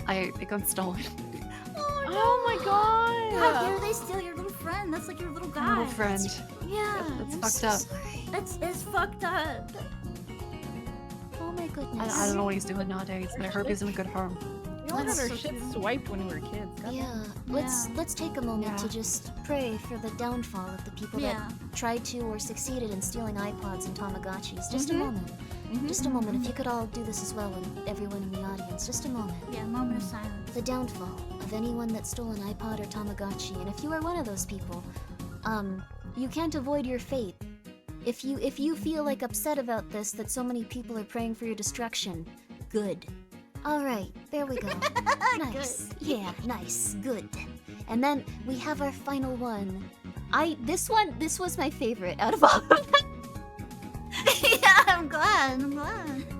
it got stolen. Oh my god. How dare they steal your little friend? That's like your little guy. Little friend. Yeah. It's I'm fucked so up. sorry. It's fucked up. Oh my goodness. I don't know what he's doing nowadays, but I hope he's in a good home. We all had That's our so shit true. swiped when we were kids. God Yeah, Yeah. let's take a moment to Yeah. just pray for the downfall of the people Yeah. that tried to or succeeded in stealing iPods and Tamagotchis. Just a Mhm. moment. Mhm. Just a moment. If you could all do this as well, and everyone in the audience, just a moment. Yeah, moment of silence. The downfall of anyone that stole an iPod or Tamagotchi, and if you are one of those people, you can't avoid your fate. If you feel like upset about this, that so many people are praying for your destruction, good. All right, there we go. Nice. Yeah, nice. Good. And then we have our final one. This was my favorite out of all of them. Yeah, I'm glad.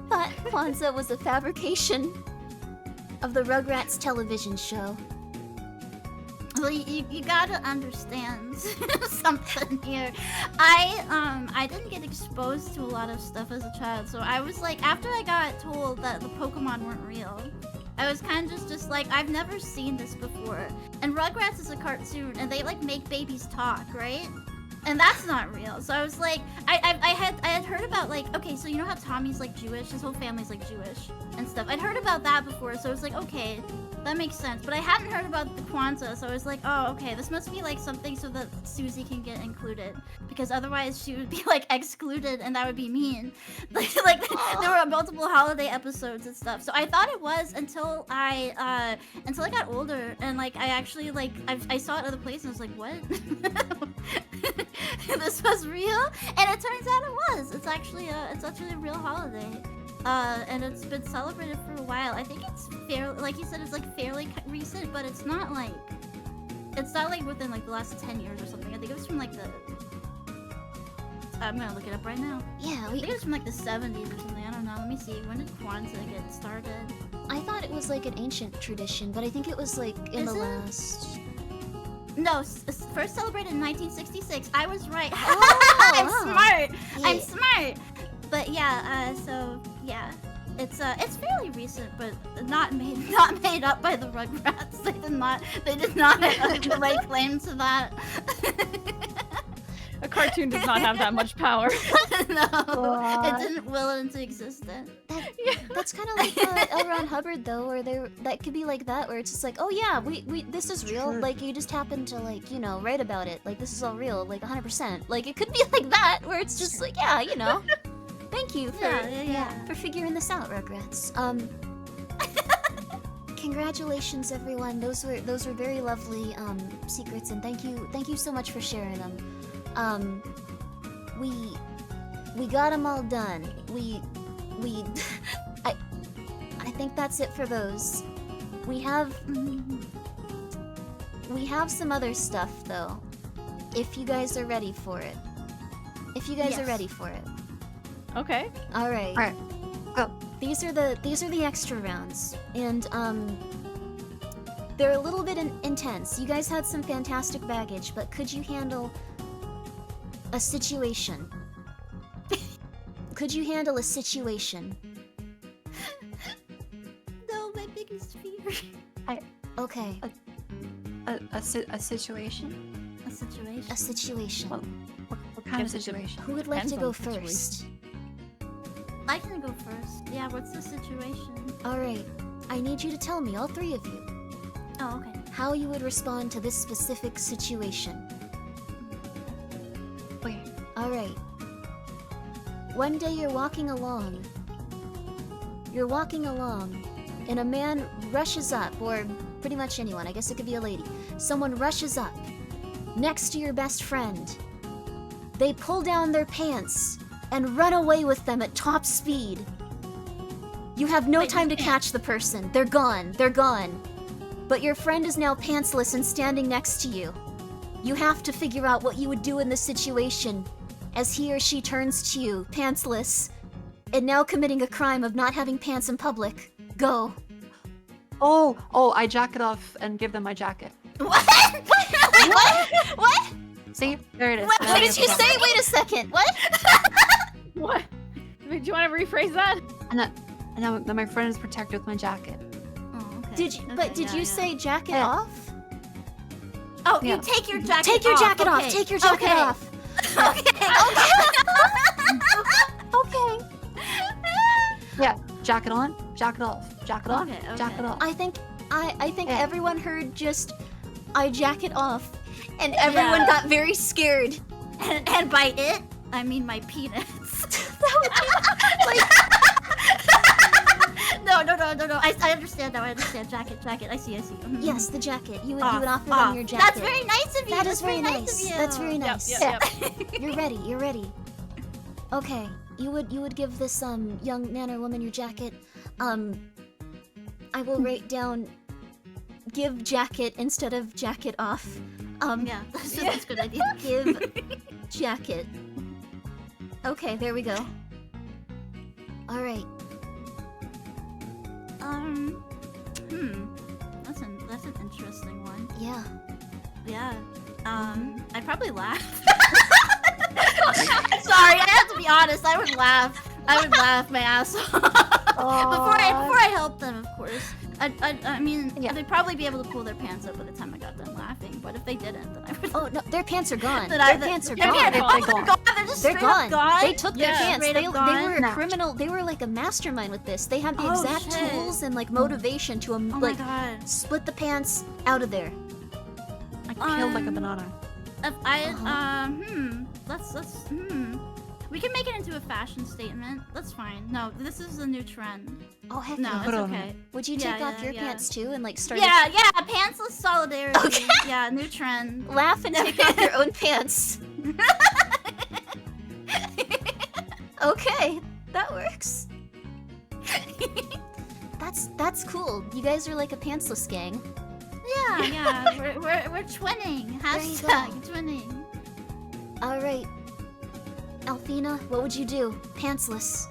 But Kwanzaa was a fabrication of the Rugrats television show. Well, you gotta understand something here. I didn't get exposed to a lot of stuff as a child, so I was like, after I got told that the Pokemon weren't real, I was kind of just like, I've never seen this before. And Rugrats is a cartoon, and they like make babies talk, right? And that's not real. So I was like, I had heard about like, okay, so you know how Tommy's like Jewish, his whole family's like Jewish and stuff. I'd heard about that before, so I was like, okay, that makes sense. But I hadn't heard about the Kwanzaa, so I was like, oh, okay, this must be like something so that Susie can get included, because otherwise she would be like excluded, and that would be mean. like there were multiple holiday episodes and stuff. So I thought it was until I got older, and like I actually like I saw it other places, and I was like, what? This was real, and it turns out it was. It's actually a real holiday, and it's been celebrated for a while. I think it's fairly, like you said, it's like fairly recent, but it's not like within like the last 10 years or something. I think it was from like the. I'm gonna look it up right now. Yeah, I think it was from like the 70s or something. I don't know. Let me see. When did Kwanzaa get started? I thought it was like an ancient tradition, but I think it was like in Is the it? last. No, first celebrated in 1966. I was right. Oh, I'm wow. smart. Yeah. I'm smart. But yeah, so yeah, it's fairly recent, but not made up by the Rugrats. They did not lay claim to that. A cartoon does not have that much power. No, What? it didn't will into existence. That's kind of like L. Ron Hubbard though, where that could be like that, where it's just like, oh yeah, we this is real. True. Like you just happen to like write about it. Like this is all real, like 100%. Like it could be like that, where it's just like yeah. Thank you for Yeah. for figuring this out, Rugrats. Congratulations, everyone. Those were very lovely secrets, and thank you so much for sharing them. We got them all done. I think that's it for those. We have some other stuff though. If you guys are ready for it. Yes. Are ready for it. Okay. All right. Alright, go. These are the extra rounds, and they're a little bit intense. You guys had some fantastic baggage, but could you handle a situation? Could you handle a situation? No, my biggest fear. Okay. A situation? A situation? A situation. Well, what kind of Guess it situation? Who would like to depends go on the situation. first? I can go first. Yeah, what's the situation? Alright, I need you to tell me, all three of you, Oh, okay. how you would respond to this specific situation. Wait. Alright. One day you're walking along. You're walking along, and a man rushes up, or pretty much anyone, I guess it could be a lady. Someone rushes up, next to your best friend. They pull down their pants and run away with them at top speed. You have no Wait, time to who's catch the person. They're gone. They're gone. But your friend is now pantsless and standing next to you. You have to figure out what you would do in this situation as he or she turns to you, pantsless, and now committing a crime of not having pants in public. Go. Oh, I jack it off and give them my jacket. What? Wait, what? What? See, there it is. What, Now what I did have you the say? jacket. Wait a second. What? What? Do you want to rephrase that? And then my friend is protected with my jacket. Oh, okay. Did you? But did you say jacket Yeah. off? Oh, Yeah. you take your jacket Take your off. jacket off. Okay. Take your jacket Okay. off. Okay. Yeah, jacket on, jacket off, jacket on, Okay, jacket okay. off. I think Yeah. everyone heard just I jacket off, and everyone Yeah. got very scared. And by it, I mean my penis. No. I understand now. I understand. Jacket. I see. Mhm. Yes, the jacket. You would Off, offer off. them your jacket. That's very nice of you. That That's is very nice. nice. Of you. That's very Yep, nice. yep. You're ready. You're ready. Okay, you would give this young man or woman your jacket. I will write down give jacket instead of jacket off. Yeah, that's a good idea. Give jacket. Okay, there we go. All right. That's an interesting one. Yeah. Yeah. I'd probably laugh. Sorry, I have to be honest. I would laugh my ass off. before I help them, of course. I mean, Yeah. they'd probably be able to pull their pants up by the time I got done laughing. But if they didn't, then I would. Oh no, their pants are gone. Then Their I- pants are They're gone. gone. They're just They're straight up gone. They took their Yeah. pants. Straight They up were gone? a No. criminal. They were like a mastermind with this. They had the Oh, exact shit. tools and like motivation to Oh my like god. split the pants out of there. I peeled like a Um, banana. If I Uh-huh. let's we can make it into a fashion statement. That's fine. No, this is the new trend. Oh heck No, no. it's Hold on. okay. Would you Yeah, take off yeah, your yeah. pants too and like start Yeah, pantsless solidarity. Okay. Yeah, new trend. laugh and take off your own pants? Okay, that works. That's cool. You guys are like a pantsless gang. Yeah, we're twinning. There you Hashtag go. twinning. All right, Alfina, what would you do? Pantsless.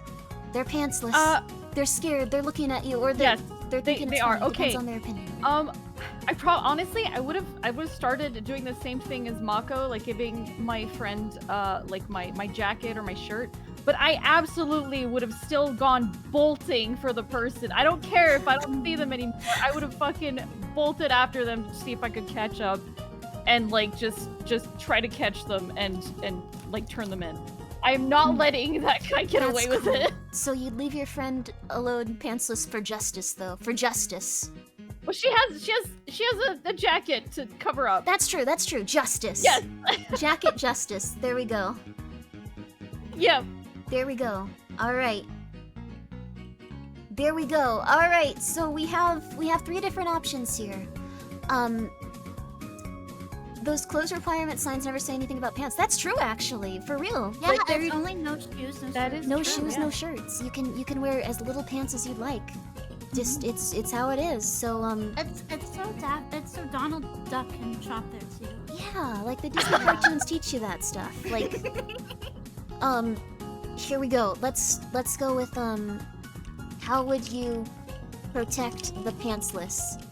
They're pantsless. They're scared. They're looking at you, or they're Yes, they're thinking they it's are. funny. Depends Okay. on their opinion. Honestly, I would have started doing the same thing as Mako, like giving my friend like my jacket or my shirt. But I absolutely would have still gone bolting for the person. I don't care if I don't see them anymore. I would have fucking bolted after them to see if I could catch up, and like just try to catch them and like turn them in. I'm not letting that guy get That's away with cool. it. So you'd leave your friend alone, pantsless, for justice, though. For justice. Well, she has a jacket to cover up. That's true. That's true. Justice. Yes. Jacket justice. There we go. Yeah. There we go. All right. There we go. All right. So we have 3 different options here. Those clothes requirement signs never say anything about pants. That's true, actually. For real. Yeah, Like, it's only no shoes, no That shirts. is no true, shoes, yeah. no shirts. You can wear as little pants as you'd like. Just it's how it is. So It's so daft. It's so Donald Duck can shop there too. yeah, like the Disney cartoons teach you that stuff. Like here we go. Let's go with how would you protect the pantsless?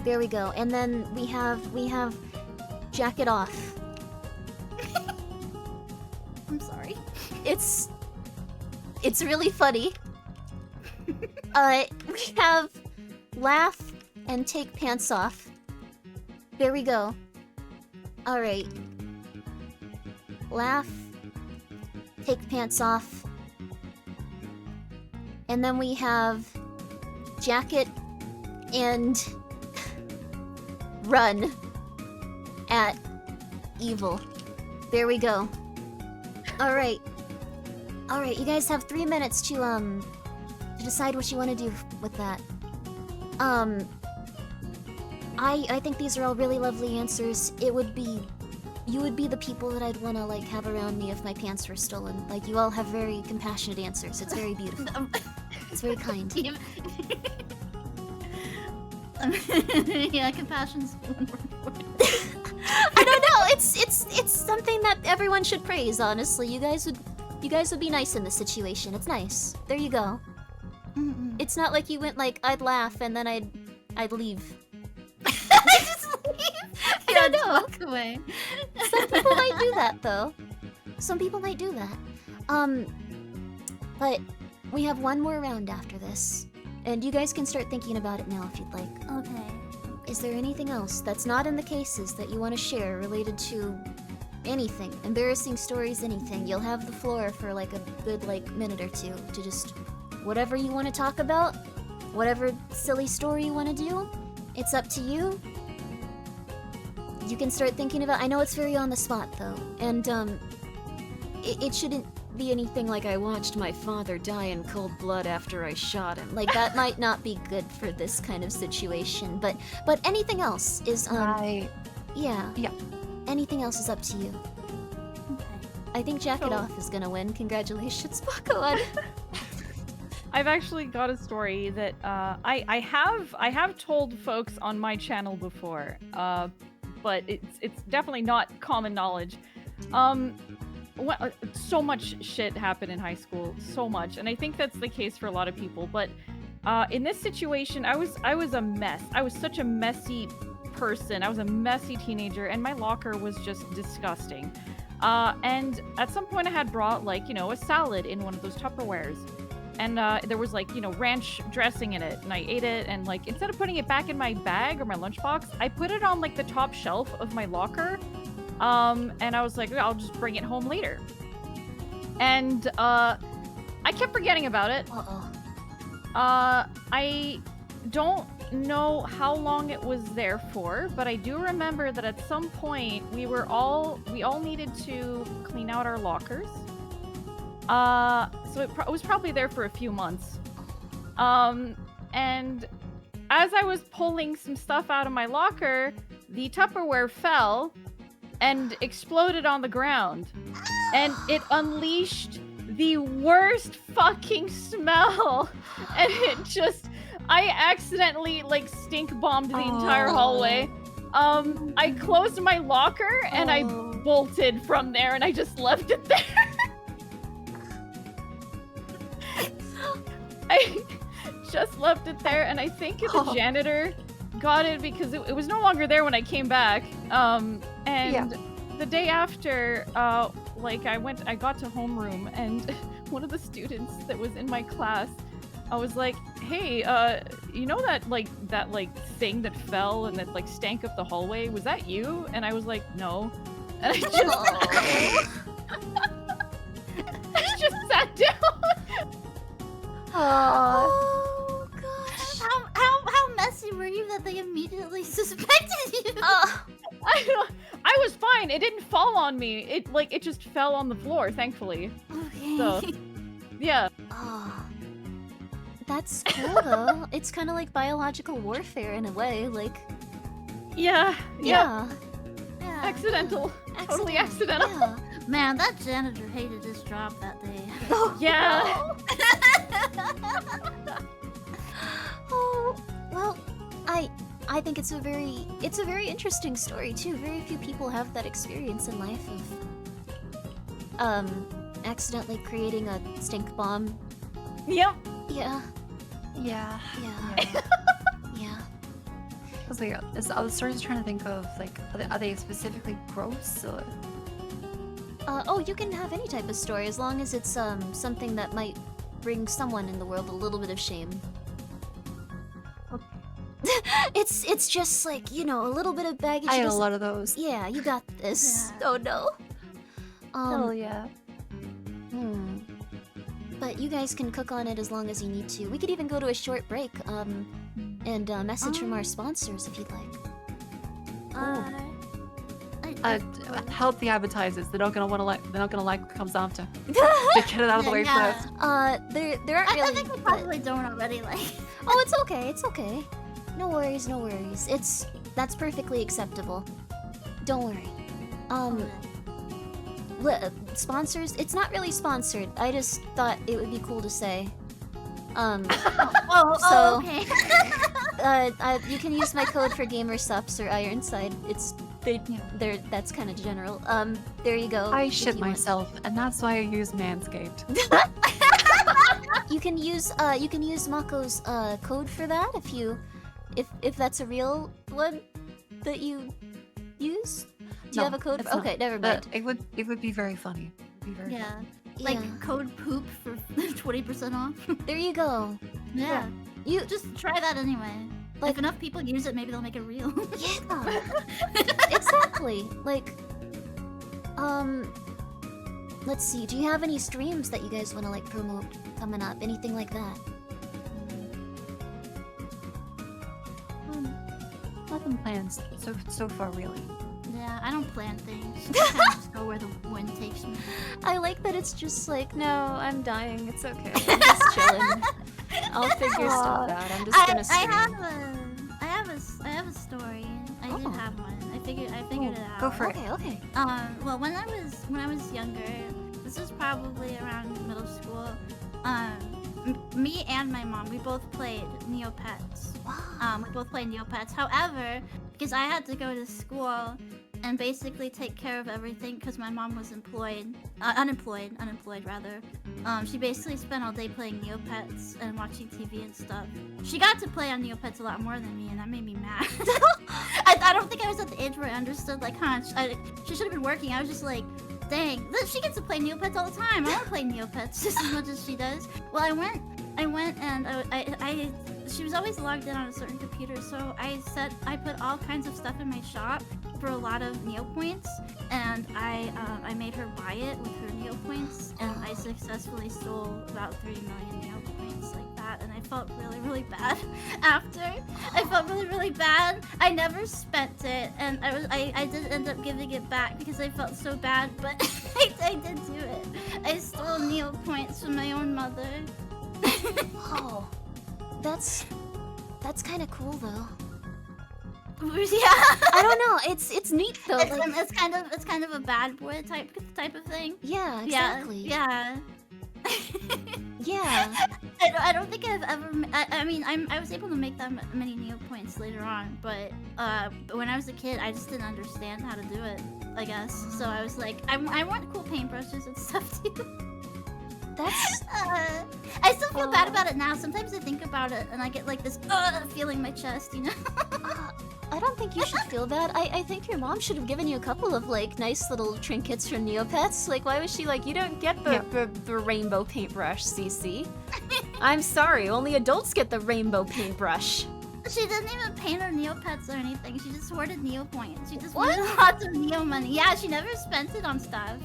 There we go. And then we have jacket off. I'm sorry. It's really funny. We have laugh and take pants off. There we go. Alright. Laugh. Take pants off. And then we have jacket and run at evil. There we go. Alright. Alright, you guys have 3 minutes to decide what you want to do with that. I think these are all really lovely answers. You would be the people that I'd want to like have around me if my pants were stolen. Like, you all have very compassionate answers. It's very beautiful. It's very kind. Yeah, compassion's one word for it. I don't know. It's something that everyone should praise. Honestly, you guys would be nice in this situation. It's nice. There you go. It's not like you went like I'd laugh and then I'd leave. I just leave. I don't know. Walk away. Some people might do that though. Some people might do that. But we have one more round after this, and you guys can start thinking about it now if you'd like. Okay. Is there anything else that's not in the cases that you want to share related to anything? Embarrassing stories, anything. You'll have the floor for like a good like minute or two to just whatever you want to talk about, whatever silly story you want to do. It's up to you. You can start thinking about. I know it's very on the spot though, and it shouldn't be anything like I watched my father die in cold blood after I shot him. Like that might not be good for this kind of situation. But anything else is yeah. Anything else is up to you. Okay. I think Jacket Off is gonna win. Congratulations, Pakwan. I've actually got a story that I have told folks on my channel before, but it's definitely not common knowledge. So much shit happened in high school, so much, and I think that's the case for a lot of people. But in this situation, I was a mess. I was such a messy person. I was a messy teenager, and my locker was just disgusting. And at some point, I had brought like a salad in one of those Tupperwares. And there was like, ranch dressing in it. And I ate it. And like, instead of putting it back in my bag or my lunchbox, I put it on like the top shelf of my locker. And I was like, I'll just bring it home later. And I kept forgetting about it. I don't know how long it was there for, but I do remember that at some point we all needed to clean out our lockers. So it was probably there for a few months. And as I was pulling some stuff out of my locker, the Tupperware fell and exploded on the ground. And it unleashed the worst fucking smell. And I accidentally like stink bombed the entire hallway. I closed my locker and I bolted from there and I just left it there. I just left it there, and I think the janitor got it because it was no longer there when I came back. The day after, I got to homeroom, and one of the students that was in my class, I was like, "Hey, you know that thing that fell and that like stank up the hallway? Was that you?" And I was like, "No," and I just sat down. Oh gosh. How messy were you that they immediately suspected you? I was fine. It didn't fall on me. It just fell on the floor, thankfully. Okay. So, yeah. That's cool though. It's kind of like biological warfare in a way. Like. Yeah. Yeah. Accidental. Totally accidental. Yeah. Man, that janitor hated his job that day. Yeah. Oh, well, I think it's a very interesting story too. Very few people have that experience in life of accidentally creating a stink bomb. Yep. Yeah. Yeah. Yeah. I was sort of trying to think of like, are they specifically gross or? You can have any type of story as long as it's something that might bring someone in the world a little bit of shame. It's just like, you know, a little bit of baggage. I had a doesn't- lot of those. Yeah, you got this. Yeah. Oh no. Hell yeah. But you guys can cook on it as long as you need to. We could even go to a short break, and message from our sponsors if you'd like. Help the advertisers. They're not gonna want to like. They're not gonna like what comes after. Just get it out of the way Yeah. first. There aren't I really. think we but- probably don't already, like... Oh, it's okay. It's okay. No worries. No worries. That's perfectly acceptable. Don't worry. Sponsors? It's not really sponsored. I just thought it would be cool to say. So- okay. You can use my code for GamerSups or Ironside. They're that's kind of general. There you go. I if shit you want. myself, and that's why I use Manscaped. You can use Mako's code for that if that's a real one that you use. Do you have a code? it's For, okay, not. never But mind. it would be very funny. Be very Yeah. funny. Like, Yeah. code poop for 20% off. There you go. Yeah. You Just try that anyway. Like- if enough people use it, maybe they'll make it real. yeah. Exactly. Like, let's see. Do you have any streams that you guys want to like promote coming up? Anything like that? Nothing plans so far, really. Yeah, I don't plan things. I kind of just go where the wind takes me. I like that it's just like, no, I'm dying. It's okay. I'm just chilling. I'll figure stuff out. I'm just gonna stream. I have a story. I Oh. did have one. I figured it out. Go for it. Okay. Well, when I was younger, this was probably around middle school. Me and my mom, we both played Neopets. Wow. We both played Neopets. However, because I had to go to school and basically take care of everything because my mom was unemployed rather. She basically spent all day playing Neopets and watching TV and stuff. She got to play on Neopets a lot more than me, and that made me mad. I don't think I was at the age where I understood, like, she should have been working. I was just like, dang, she gets to play Neopets all the time. I want to play Neopets just as much as she does. Well, I went and she was always logged in on a certain computer, so I put all kinds of stuff in my shop for a lot of Neopoints, and I made her buy it with her Neopoints, and I successfully stole about 3 million Neopoints like that, and I felt really, really bad after. I felt really, really bad. I never spent it, and I did end up giving it back because I felt so bad, but I did do it. I stole Neopoints from my own mother. Oh, that's kind of cool though. Yeah. I don't know. It's neat though. Like, It's kind of a bad boy type of thing. yeah, exactly. Yeah. Yeah. I don't think I've ever. I was able to make that many Neopoints later on, but when I was a kid, I just didn't understand how to do it. I guess so. I was like, I want cool paintbrushes and stuff too. That's I still feel bad about it now. Sometimes I think about it and I get like this feeling in my chest, you know. I don't think you should feel bad. I think your mom should have given you a couple of like nice little trinkets from Neopets. Like, why was she like, you don't get the rainbow paintbrush, CC? I'm sorry, only adults get the rainbow paintbrush. She didn't even paint her Neopets or anything. She just hoarded Neopoints. She just What? wanted lots of Neo money. Yeah, she never spent it on stuff.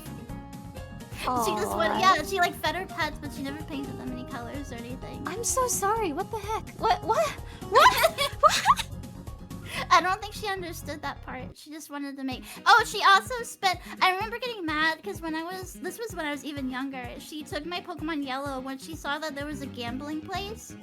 She just went, yeah, she like fed her pets, but she never painted them any colors or anything. I'm so sorry. What the heck? What? I don't think she understood that part. She just wanted to make. Oh, she also spent. I remember getting mad because this was when I was even younger. She took my Pokemon Yellow when she saw that there was a gambling place.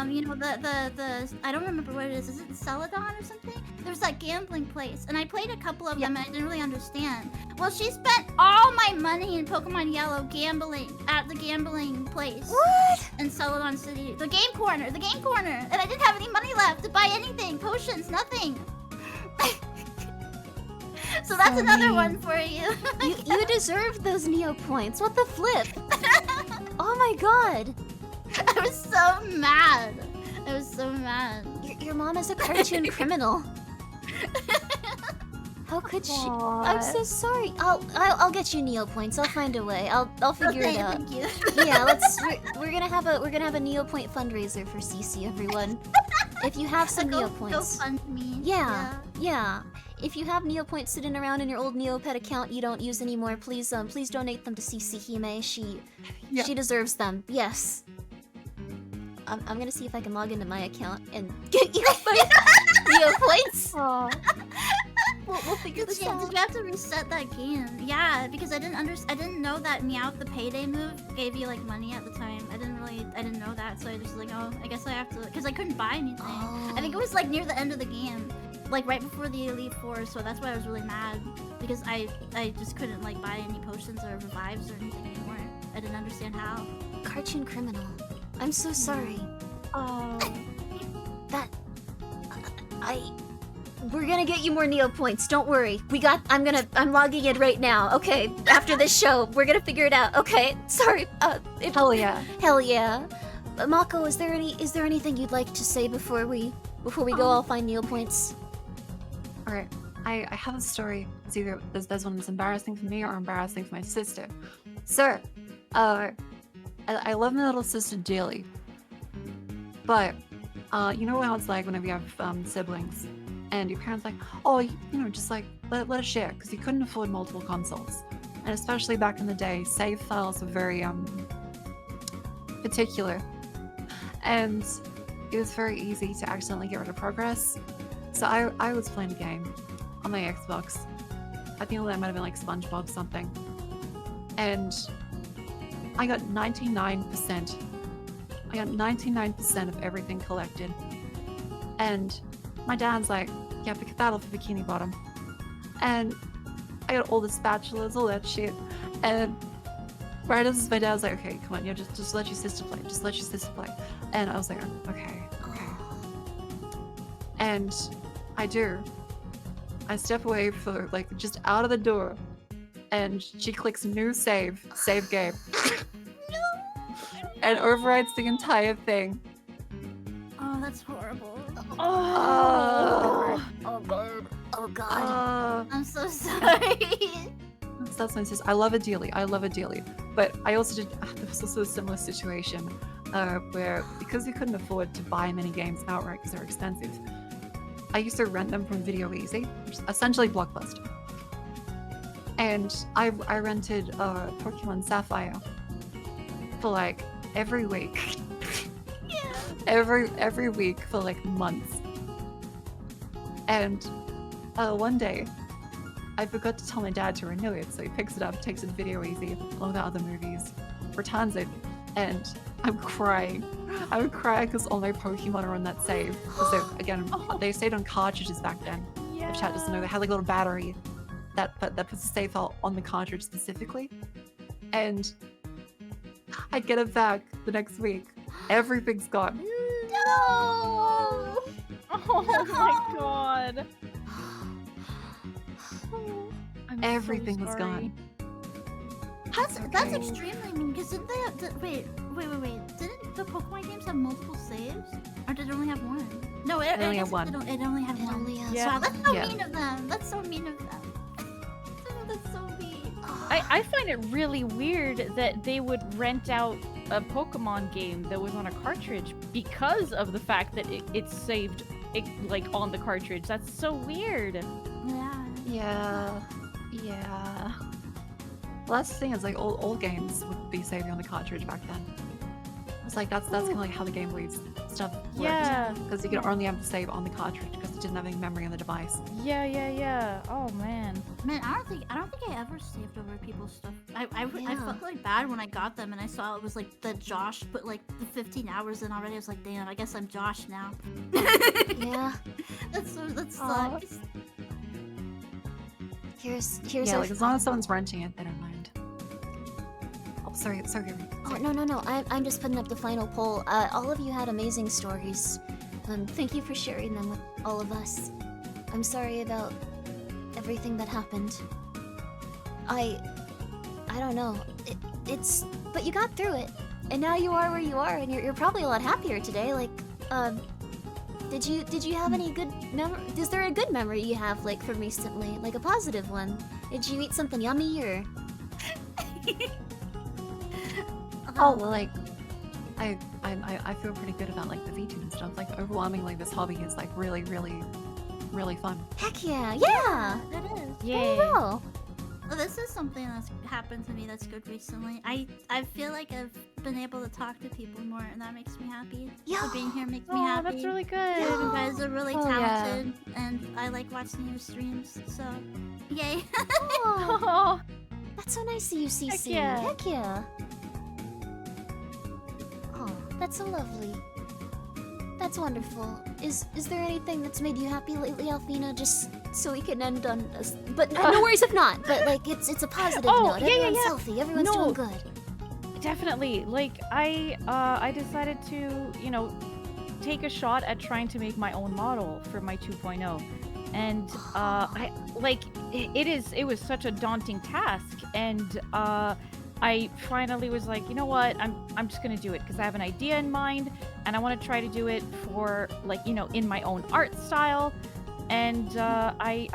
You know the I don't remember what it is. Is it Celadon or something? There was that gambling place, and I played a couple of them, and I didn't really understand. Well, she spent all my money in Pokemon Yellow gambling at the gambling place. What? In Celadon City. The game corner. And I didn't have any money left to buy anything. Potions, nothing. So that's another one for you. You deserved those Neo points. What the flip? Oh my god. I was so mad. Your Your mom is a cartoon criminal. How could she? I'm so sorry. I'll get you Neo points. I'll find a way. I'll figure it out. Thank you. Yeah, we're gonna have a Neo point fundraiser for CC, everyone. If you have some Neo Go points. fund me. Yeah. If you have Neo points sitting around in your old Neopet account you don't use anymore, please donate them to CC Hime. She deserves them. Yes. I'm gonna see if I can log into my account and get you Neo points. We'll figure this out. Did you have to reset that game? Yeah, because I didn't know that Meowth the payday move gave you like money at the time. I didn't know that, so I just was like, oh, I guess I have to, because I couldn't buy anything. Oh. I think it was like near the end of the game, like right before the Elite Four, so that's why I was really mad, because I just couldn't like buy any potions or revives or anything anymore. I didn't understand how. Cartoon criminal. I'm so sorry. Oh. We're gonna get you more Neo points. Don't worry. I'm logging in right now. Okay. After this show, we're gonna figure it out. Okay. Sorry. Hell yeah. Hell yeah. Mako, is there anything you'd like to say before we go all find Neo points? All right. I have a story. It's either there's one that's embarrassing for me or embarrassing for my sister. Sir, I love my little sister dearly, but you know how it's like whenever you have siblings, and your parents like, oh, just like let us share, because you couldn't afford multiple consoles, and especially back in the day, save files were very particular, and it was very easy to accidentally get rid of progress. So I was playing a game on my Xbox. I think that might have been like SpongeBob something, and I got 99%. I got 99% of everything collected. And my dad's like, yeah, pick that off of Bikini Bottom. And I got all the spatulas, all that shit. And right as my dad's like, okay, come on, just let your sister play. Just let your sister play. And I was like, okay. And I do. I step away for like just out of the door. And she clicks new save game. And overrides the entire thing. Oh, that's horrible. Oh god. I'm so sorry. That's my sister. I love it dearly. But I also did. There was also a similar situation where, because we couldn't afford to buy many games outright because they're expensive, I used to rent them from Video Easy, which is essentially Blockbuster. And I rented Pokemon Sapphire for like every week. Yeah. Every week for like months. And one day, I forgot to tell my dad to renew it, so he picks it up, takes it to Video Easy, all the other movies, returns it, and I'm crying. I'm crying because all my Pokemon are on that save. Because they stayed on cartridges back then. Yeah. If chat doesn't know, they had like a little battery that puts the save file on the cartridge specifically. And I get it back the next week. Everything's gone. No. Oh my god. Everything was gone. That's extremely mean, because wait. Didn't the Pokemon games have multiple saves? Or did it only have one? No, it only had one. It only had one. Yeah. Wow, that's so mean of them. That's so mean of them. That's so mean. I find it really weird that they would rent out a Pokemon game that was on a cartridge because of the fact that it's saved like on the cartridge. That's so weird. Yeah. Yeah. Well, that's the thing, is like old games would be saving on the cartridge back then. It's like that's kind of like how the Game Boy stuff worked. Yeah. Because you could only have to save on the cartridge because it didn't have any memory on the device. Yeah. Oh man. Man, I don't think I ever saved over people's stuff. I felt like bad when I got them and I saw it was like the Josh put like the 15 hours in already. I was like, damn, I guess I'm Josh now. Yeah. That sucks. Here's yeah, like as long as someone's renting it, they don't mind. Oh, sorry. Oh, no. I'm just putting up the final poll. All of you had amazing stories. Thank you for sharing them with all of us. I'm sorry about everything that happened. I don't know. But you got through it, and now you are where you are, and you're probably a lot happier today. Like, Did you have any good memory? Is there a good memory you have like from recently, like a positive one? Did you eat something yummy or? Oh, well, like, I feel pretty good about like the VTube and stuff. Like, overwhelmingly, this hobby is like really, really, really fun. Heck yeah, yeah. It is. There you Yeah. go. Well, this is something that's happened to me that's good recently. I feel like I've been able to talk to people more, and that makes me happy. Yeah. So being here makes me Oh, happy. that's really good. You guys are really Oh, yeah. talented, and I like watching your streams. So, yay! Oh, Oh, that's so nice of you, CC. yeah. Heck yeah. Oh, that's so lovely. That's wonderful. Is there anything that's made you happy lately, Alfina? Just so we can end on this. But no worries if not. But like it's a positive Oh, note. yeah, yeah, Everyone's yeah. healthy. Everyone's No. doing good. definitely. Like I decided to, take a shot at trying to make my own model for my 2.0. And it was such a daunting task, and I finally was like, you know what, I'm just gonna do it because I have an idea in mind, and I want to try to do it for in my own art style. And I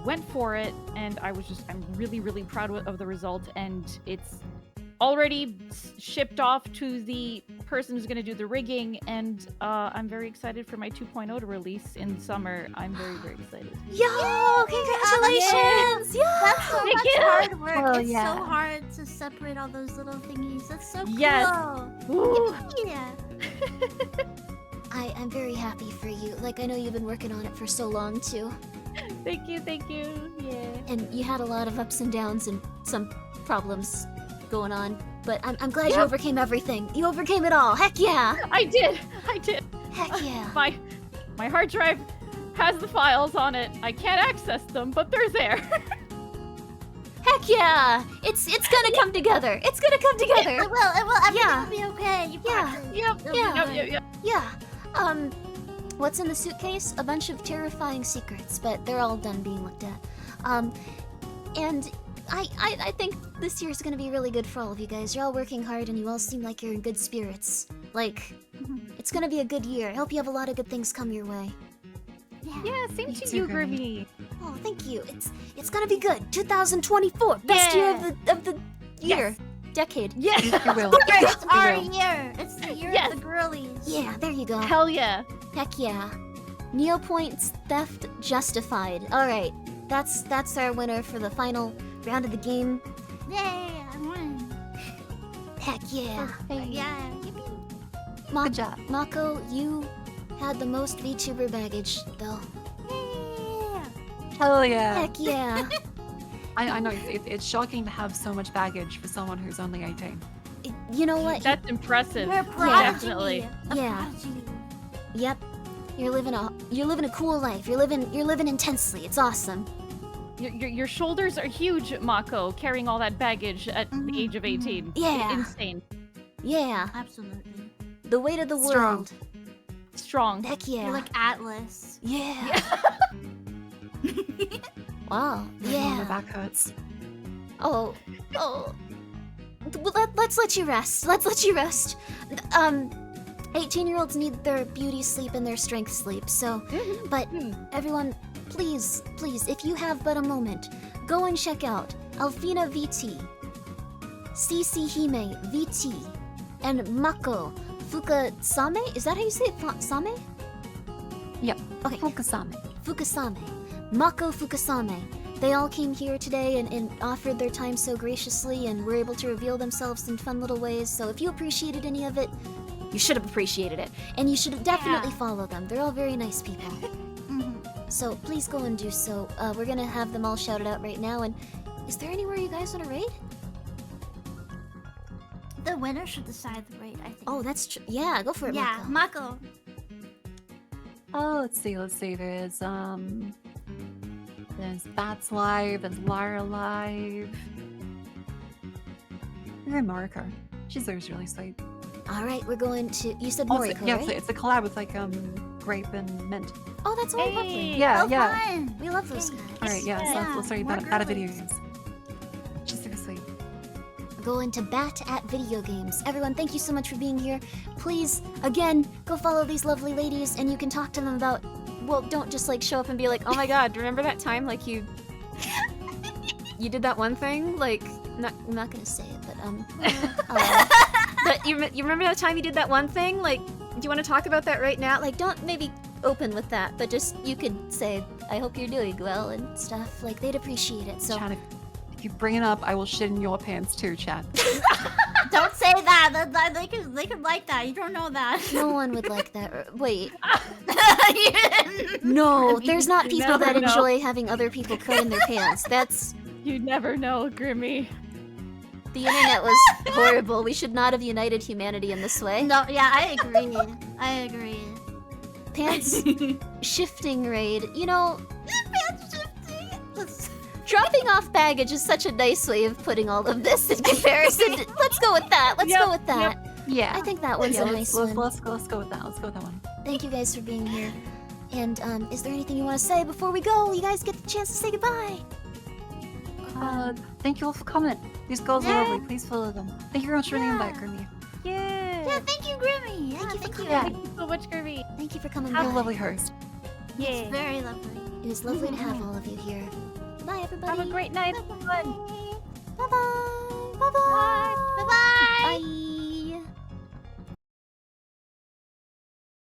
went for it, and I'm really, really proud of the result, and it's already shipped off to the person who's going to do the rigging, and I'm very excited for my 2.0 to release in summer. I'm very, very excited. Yo, congratulations! Yeah. That's so Thank much you. hard work. Oh, It's yeah. so hard to separate all those little thingies. That's so cool. Yes. Woo. Yeah. I'm very happy for you. Like I know you've been working on it for so long too. Thank you. Yeah. And you had a lot of ups and downs and some problems going on. But I'm glad you Yeah. overcame everything. You overcame it all. Heck yeah! I did. Heck yeah! My hard drive has the files on it. I can't access them, but they're there. Heck yeah! It's gonna come together. It's gonna come together. It will. Everything Yeah. will be okay. You Yeah. got this. Yep. It'll be Yeah. good. Yep. Yeah. What's in the suitcase? A bunch of terrifying secrets, but they're all done being looked at. And I think this year's gonna be really good for all of you guys. You're all working hard and you all seem like you're in good spirits. Like, it's gonna be a good year. I hope you have a lot of good things come your way. Yeah, same Me to too, you, Grimmy. Grimmy. Oh, thank you. It's gonna be good. 2024, best year of the year, decade. Yes. You will. It's You our will. year. It's the year Yes. of the girlies. Yeah, there you go. Hell yeah. Heck yeah. Neopoint's theft justified. All right, that's our winner for the final round of the game. Yay! I won. Heck yeah. Yeah. Yippee. Ma- Good job. Mako, you had the most VTuber baggage, though. Yeah. Hell yeah. Heck yeah. I know it's shocking to have so much baggage for someone who's only 18. You know what? That's impressive. You're a prodigy. Definitely. A Yeah. prodigy. Yep. You're living a cool life. You're living intensely. It's awesome. Your shoulders are huge, Mako, carrying all that baggage at Mhm, the age of 18. Yeah. Insane. Yeah. Absolutely. The weight of the Strong. world. Strong. Heck yeah. You're like Atlas. Yeah. Wow. My Yeah. back hurts. Oh. Well, let's let you rest. Let's let you rest. 18-year-olds need their beauty sleep and their strength sleep. So, but everyone, please, if you have but a moment, go and check out Alfina VT, CC Hime VT, and Mako Fukasame. Is that how you say it? Same? Yep. Okay. Fukasame. Fukasame. Mako Fukasame. They all came here today and offered their time so graciously and were able to reveal themselves in fun little ways. So if you appreciated any of it, you should have appreciated it. And you should definitely follow them. They're all very nice people. So please go and do so. We're gonna have them all shouted out right now. And is there anywhere you guys want to raid? The winner should decide the rate, I think. Oh, that's true. Yeah, go for it, yeah, Mako. Mako. Oh, let's see. There's Bats Live, there's Lara Live. You're Marika. She's always really sweet. All right, we're going to. You said Also, Moriko, yeah, right? it's a collab with like grape and mint. Oh, that's all lovely. Yeah, So yeah. fun. We love those guys. All right, yeah. So Yeah, let's start more about a girlies. video games. She's super sweet. We're going to bat at video games. Everyone, thank you so much for being here. Please, again, go follow these lovely ladies, and you can talk to them about. Well, don't just like show up and be like, "Oh my God, remember that time like you did that one thing?" Like, I'm not gonna say it, but but you remember that time you did that one thing? Like, do you want to talk about that right now? Like, don't maybe open with that, but just you could say, "I hope you're doing well" and stuff. Like, they'd appreciate it. So. Chad, if you bring it up, I will shit in your pants too, Chad. Don't say that. They could like that. You don't know that. No one would like that. Wait. No, there's not people never that know. enjoy having other people cry in their pants. That's. You never know, Grimmy. The internet was horrible. We should not have united humanity in this way. No, yeah, I agree. I agree. Pants shifting raid. You know, Pants shifting. dropping off baggage is such a nice way of putting all of this in comparison. Let's go with that. Let's go with that. Yeah. I think that one's Yeah, a nice let's one. go with that. Let's go with that one. Thank you guys for being here. And is there anything you want to say before we go? You guys get the chance to say goodbye. Thank you all for coming. These girls are lovely. Please follow them. Thank you very much for the invite, Grimmy. Yeah. Yeah, thank you, Grimmy. Thank you for coming. Thank you so much, Grimmy. Thank you for coming You're by. a lovely host. Yeah. It's very lovely. It was lovely to have all of you here. Bye, everybody. Have a great night, everyone. Bye-bye. Bye-bye.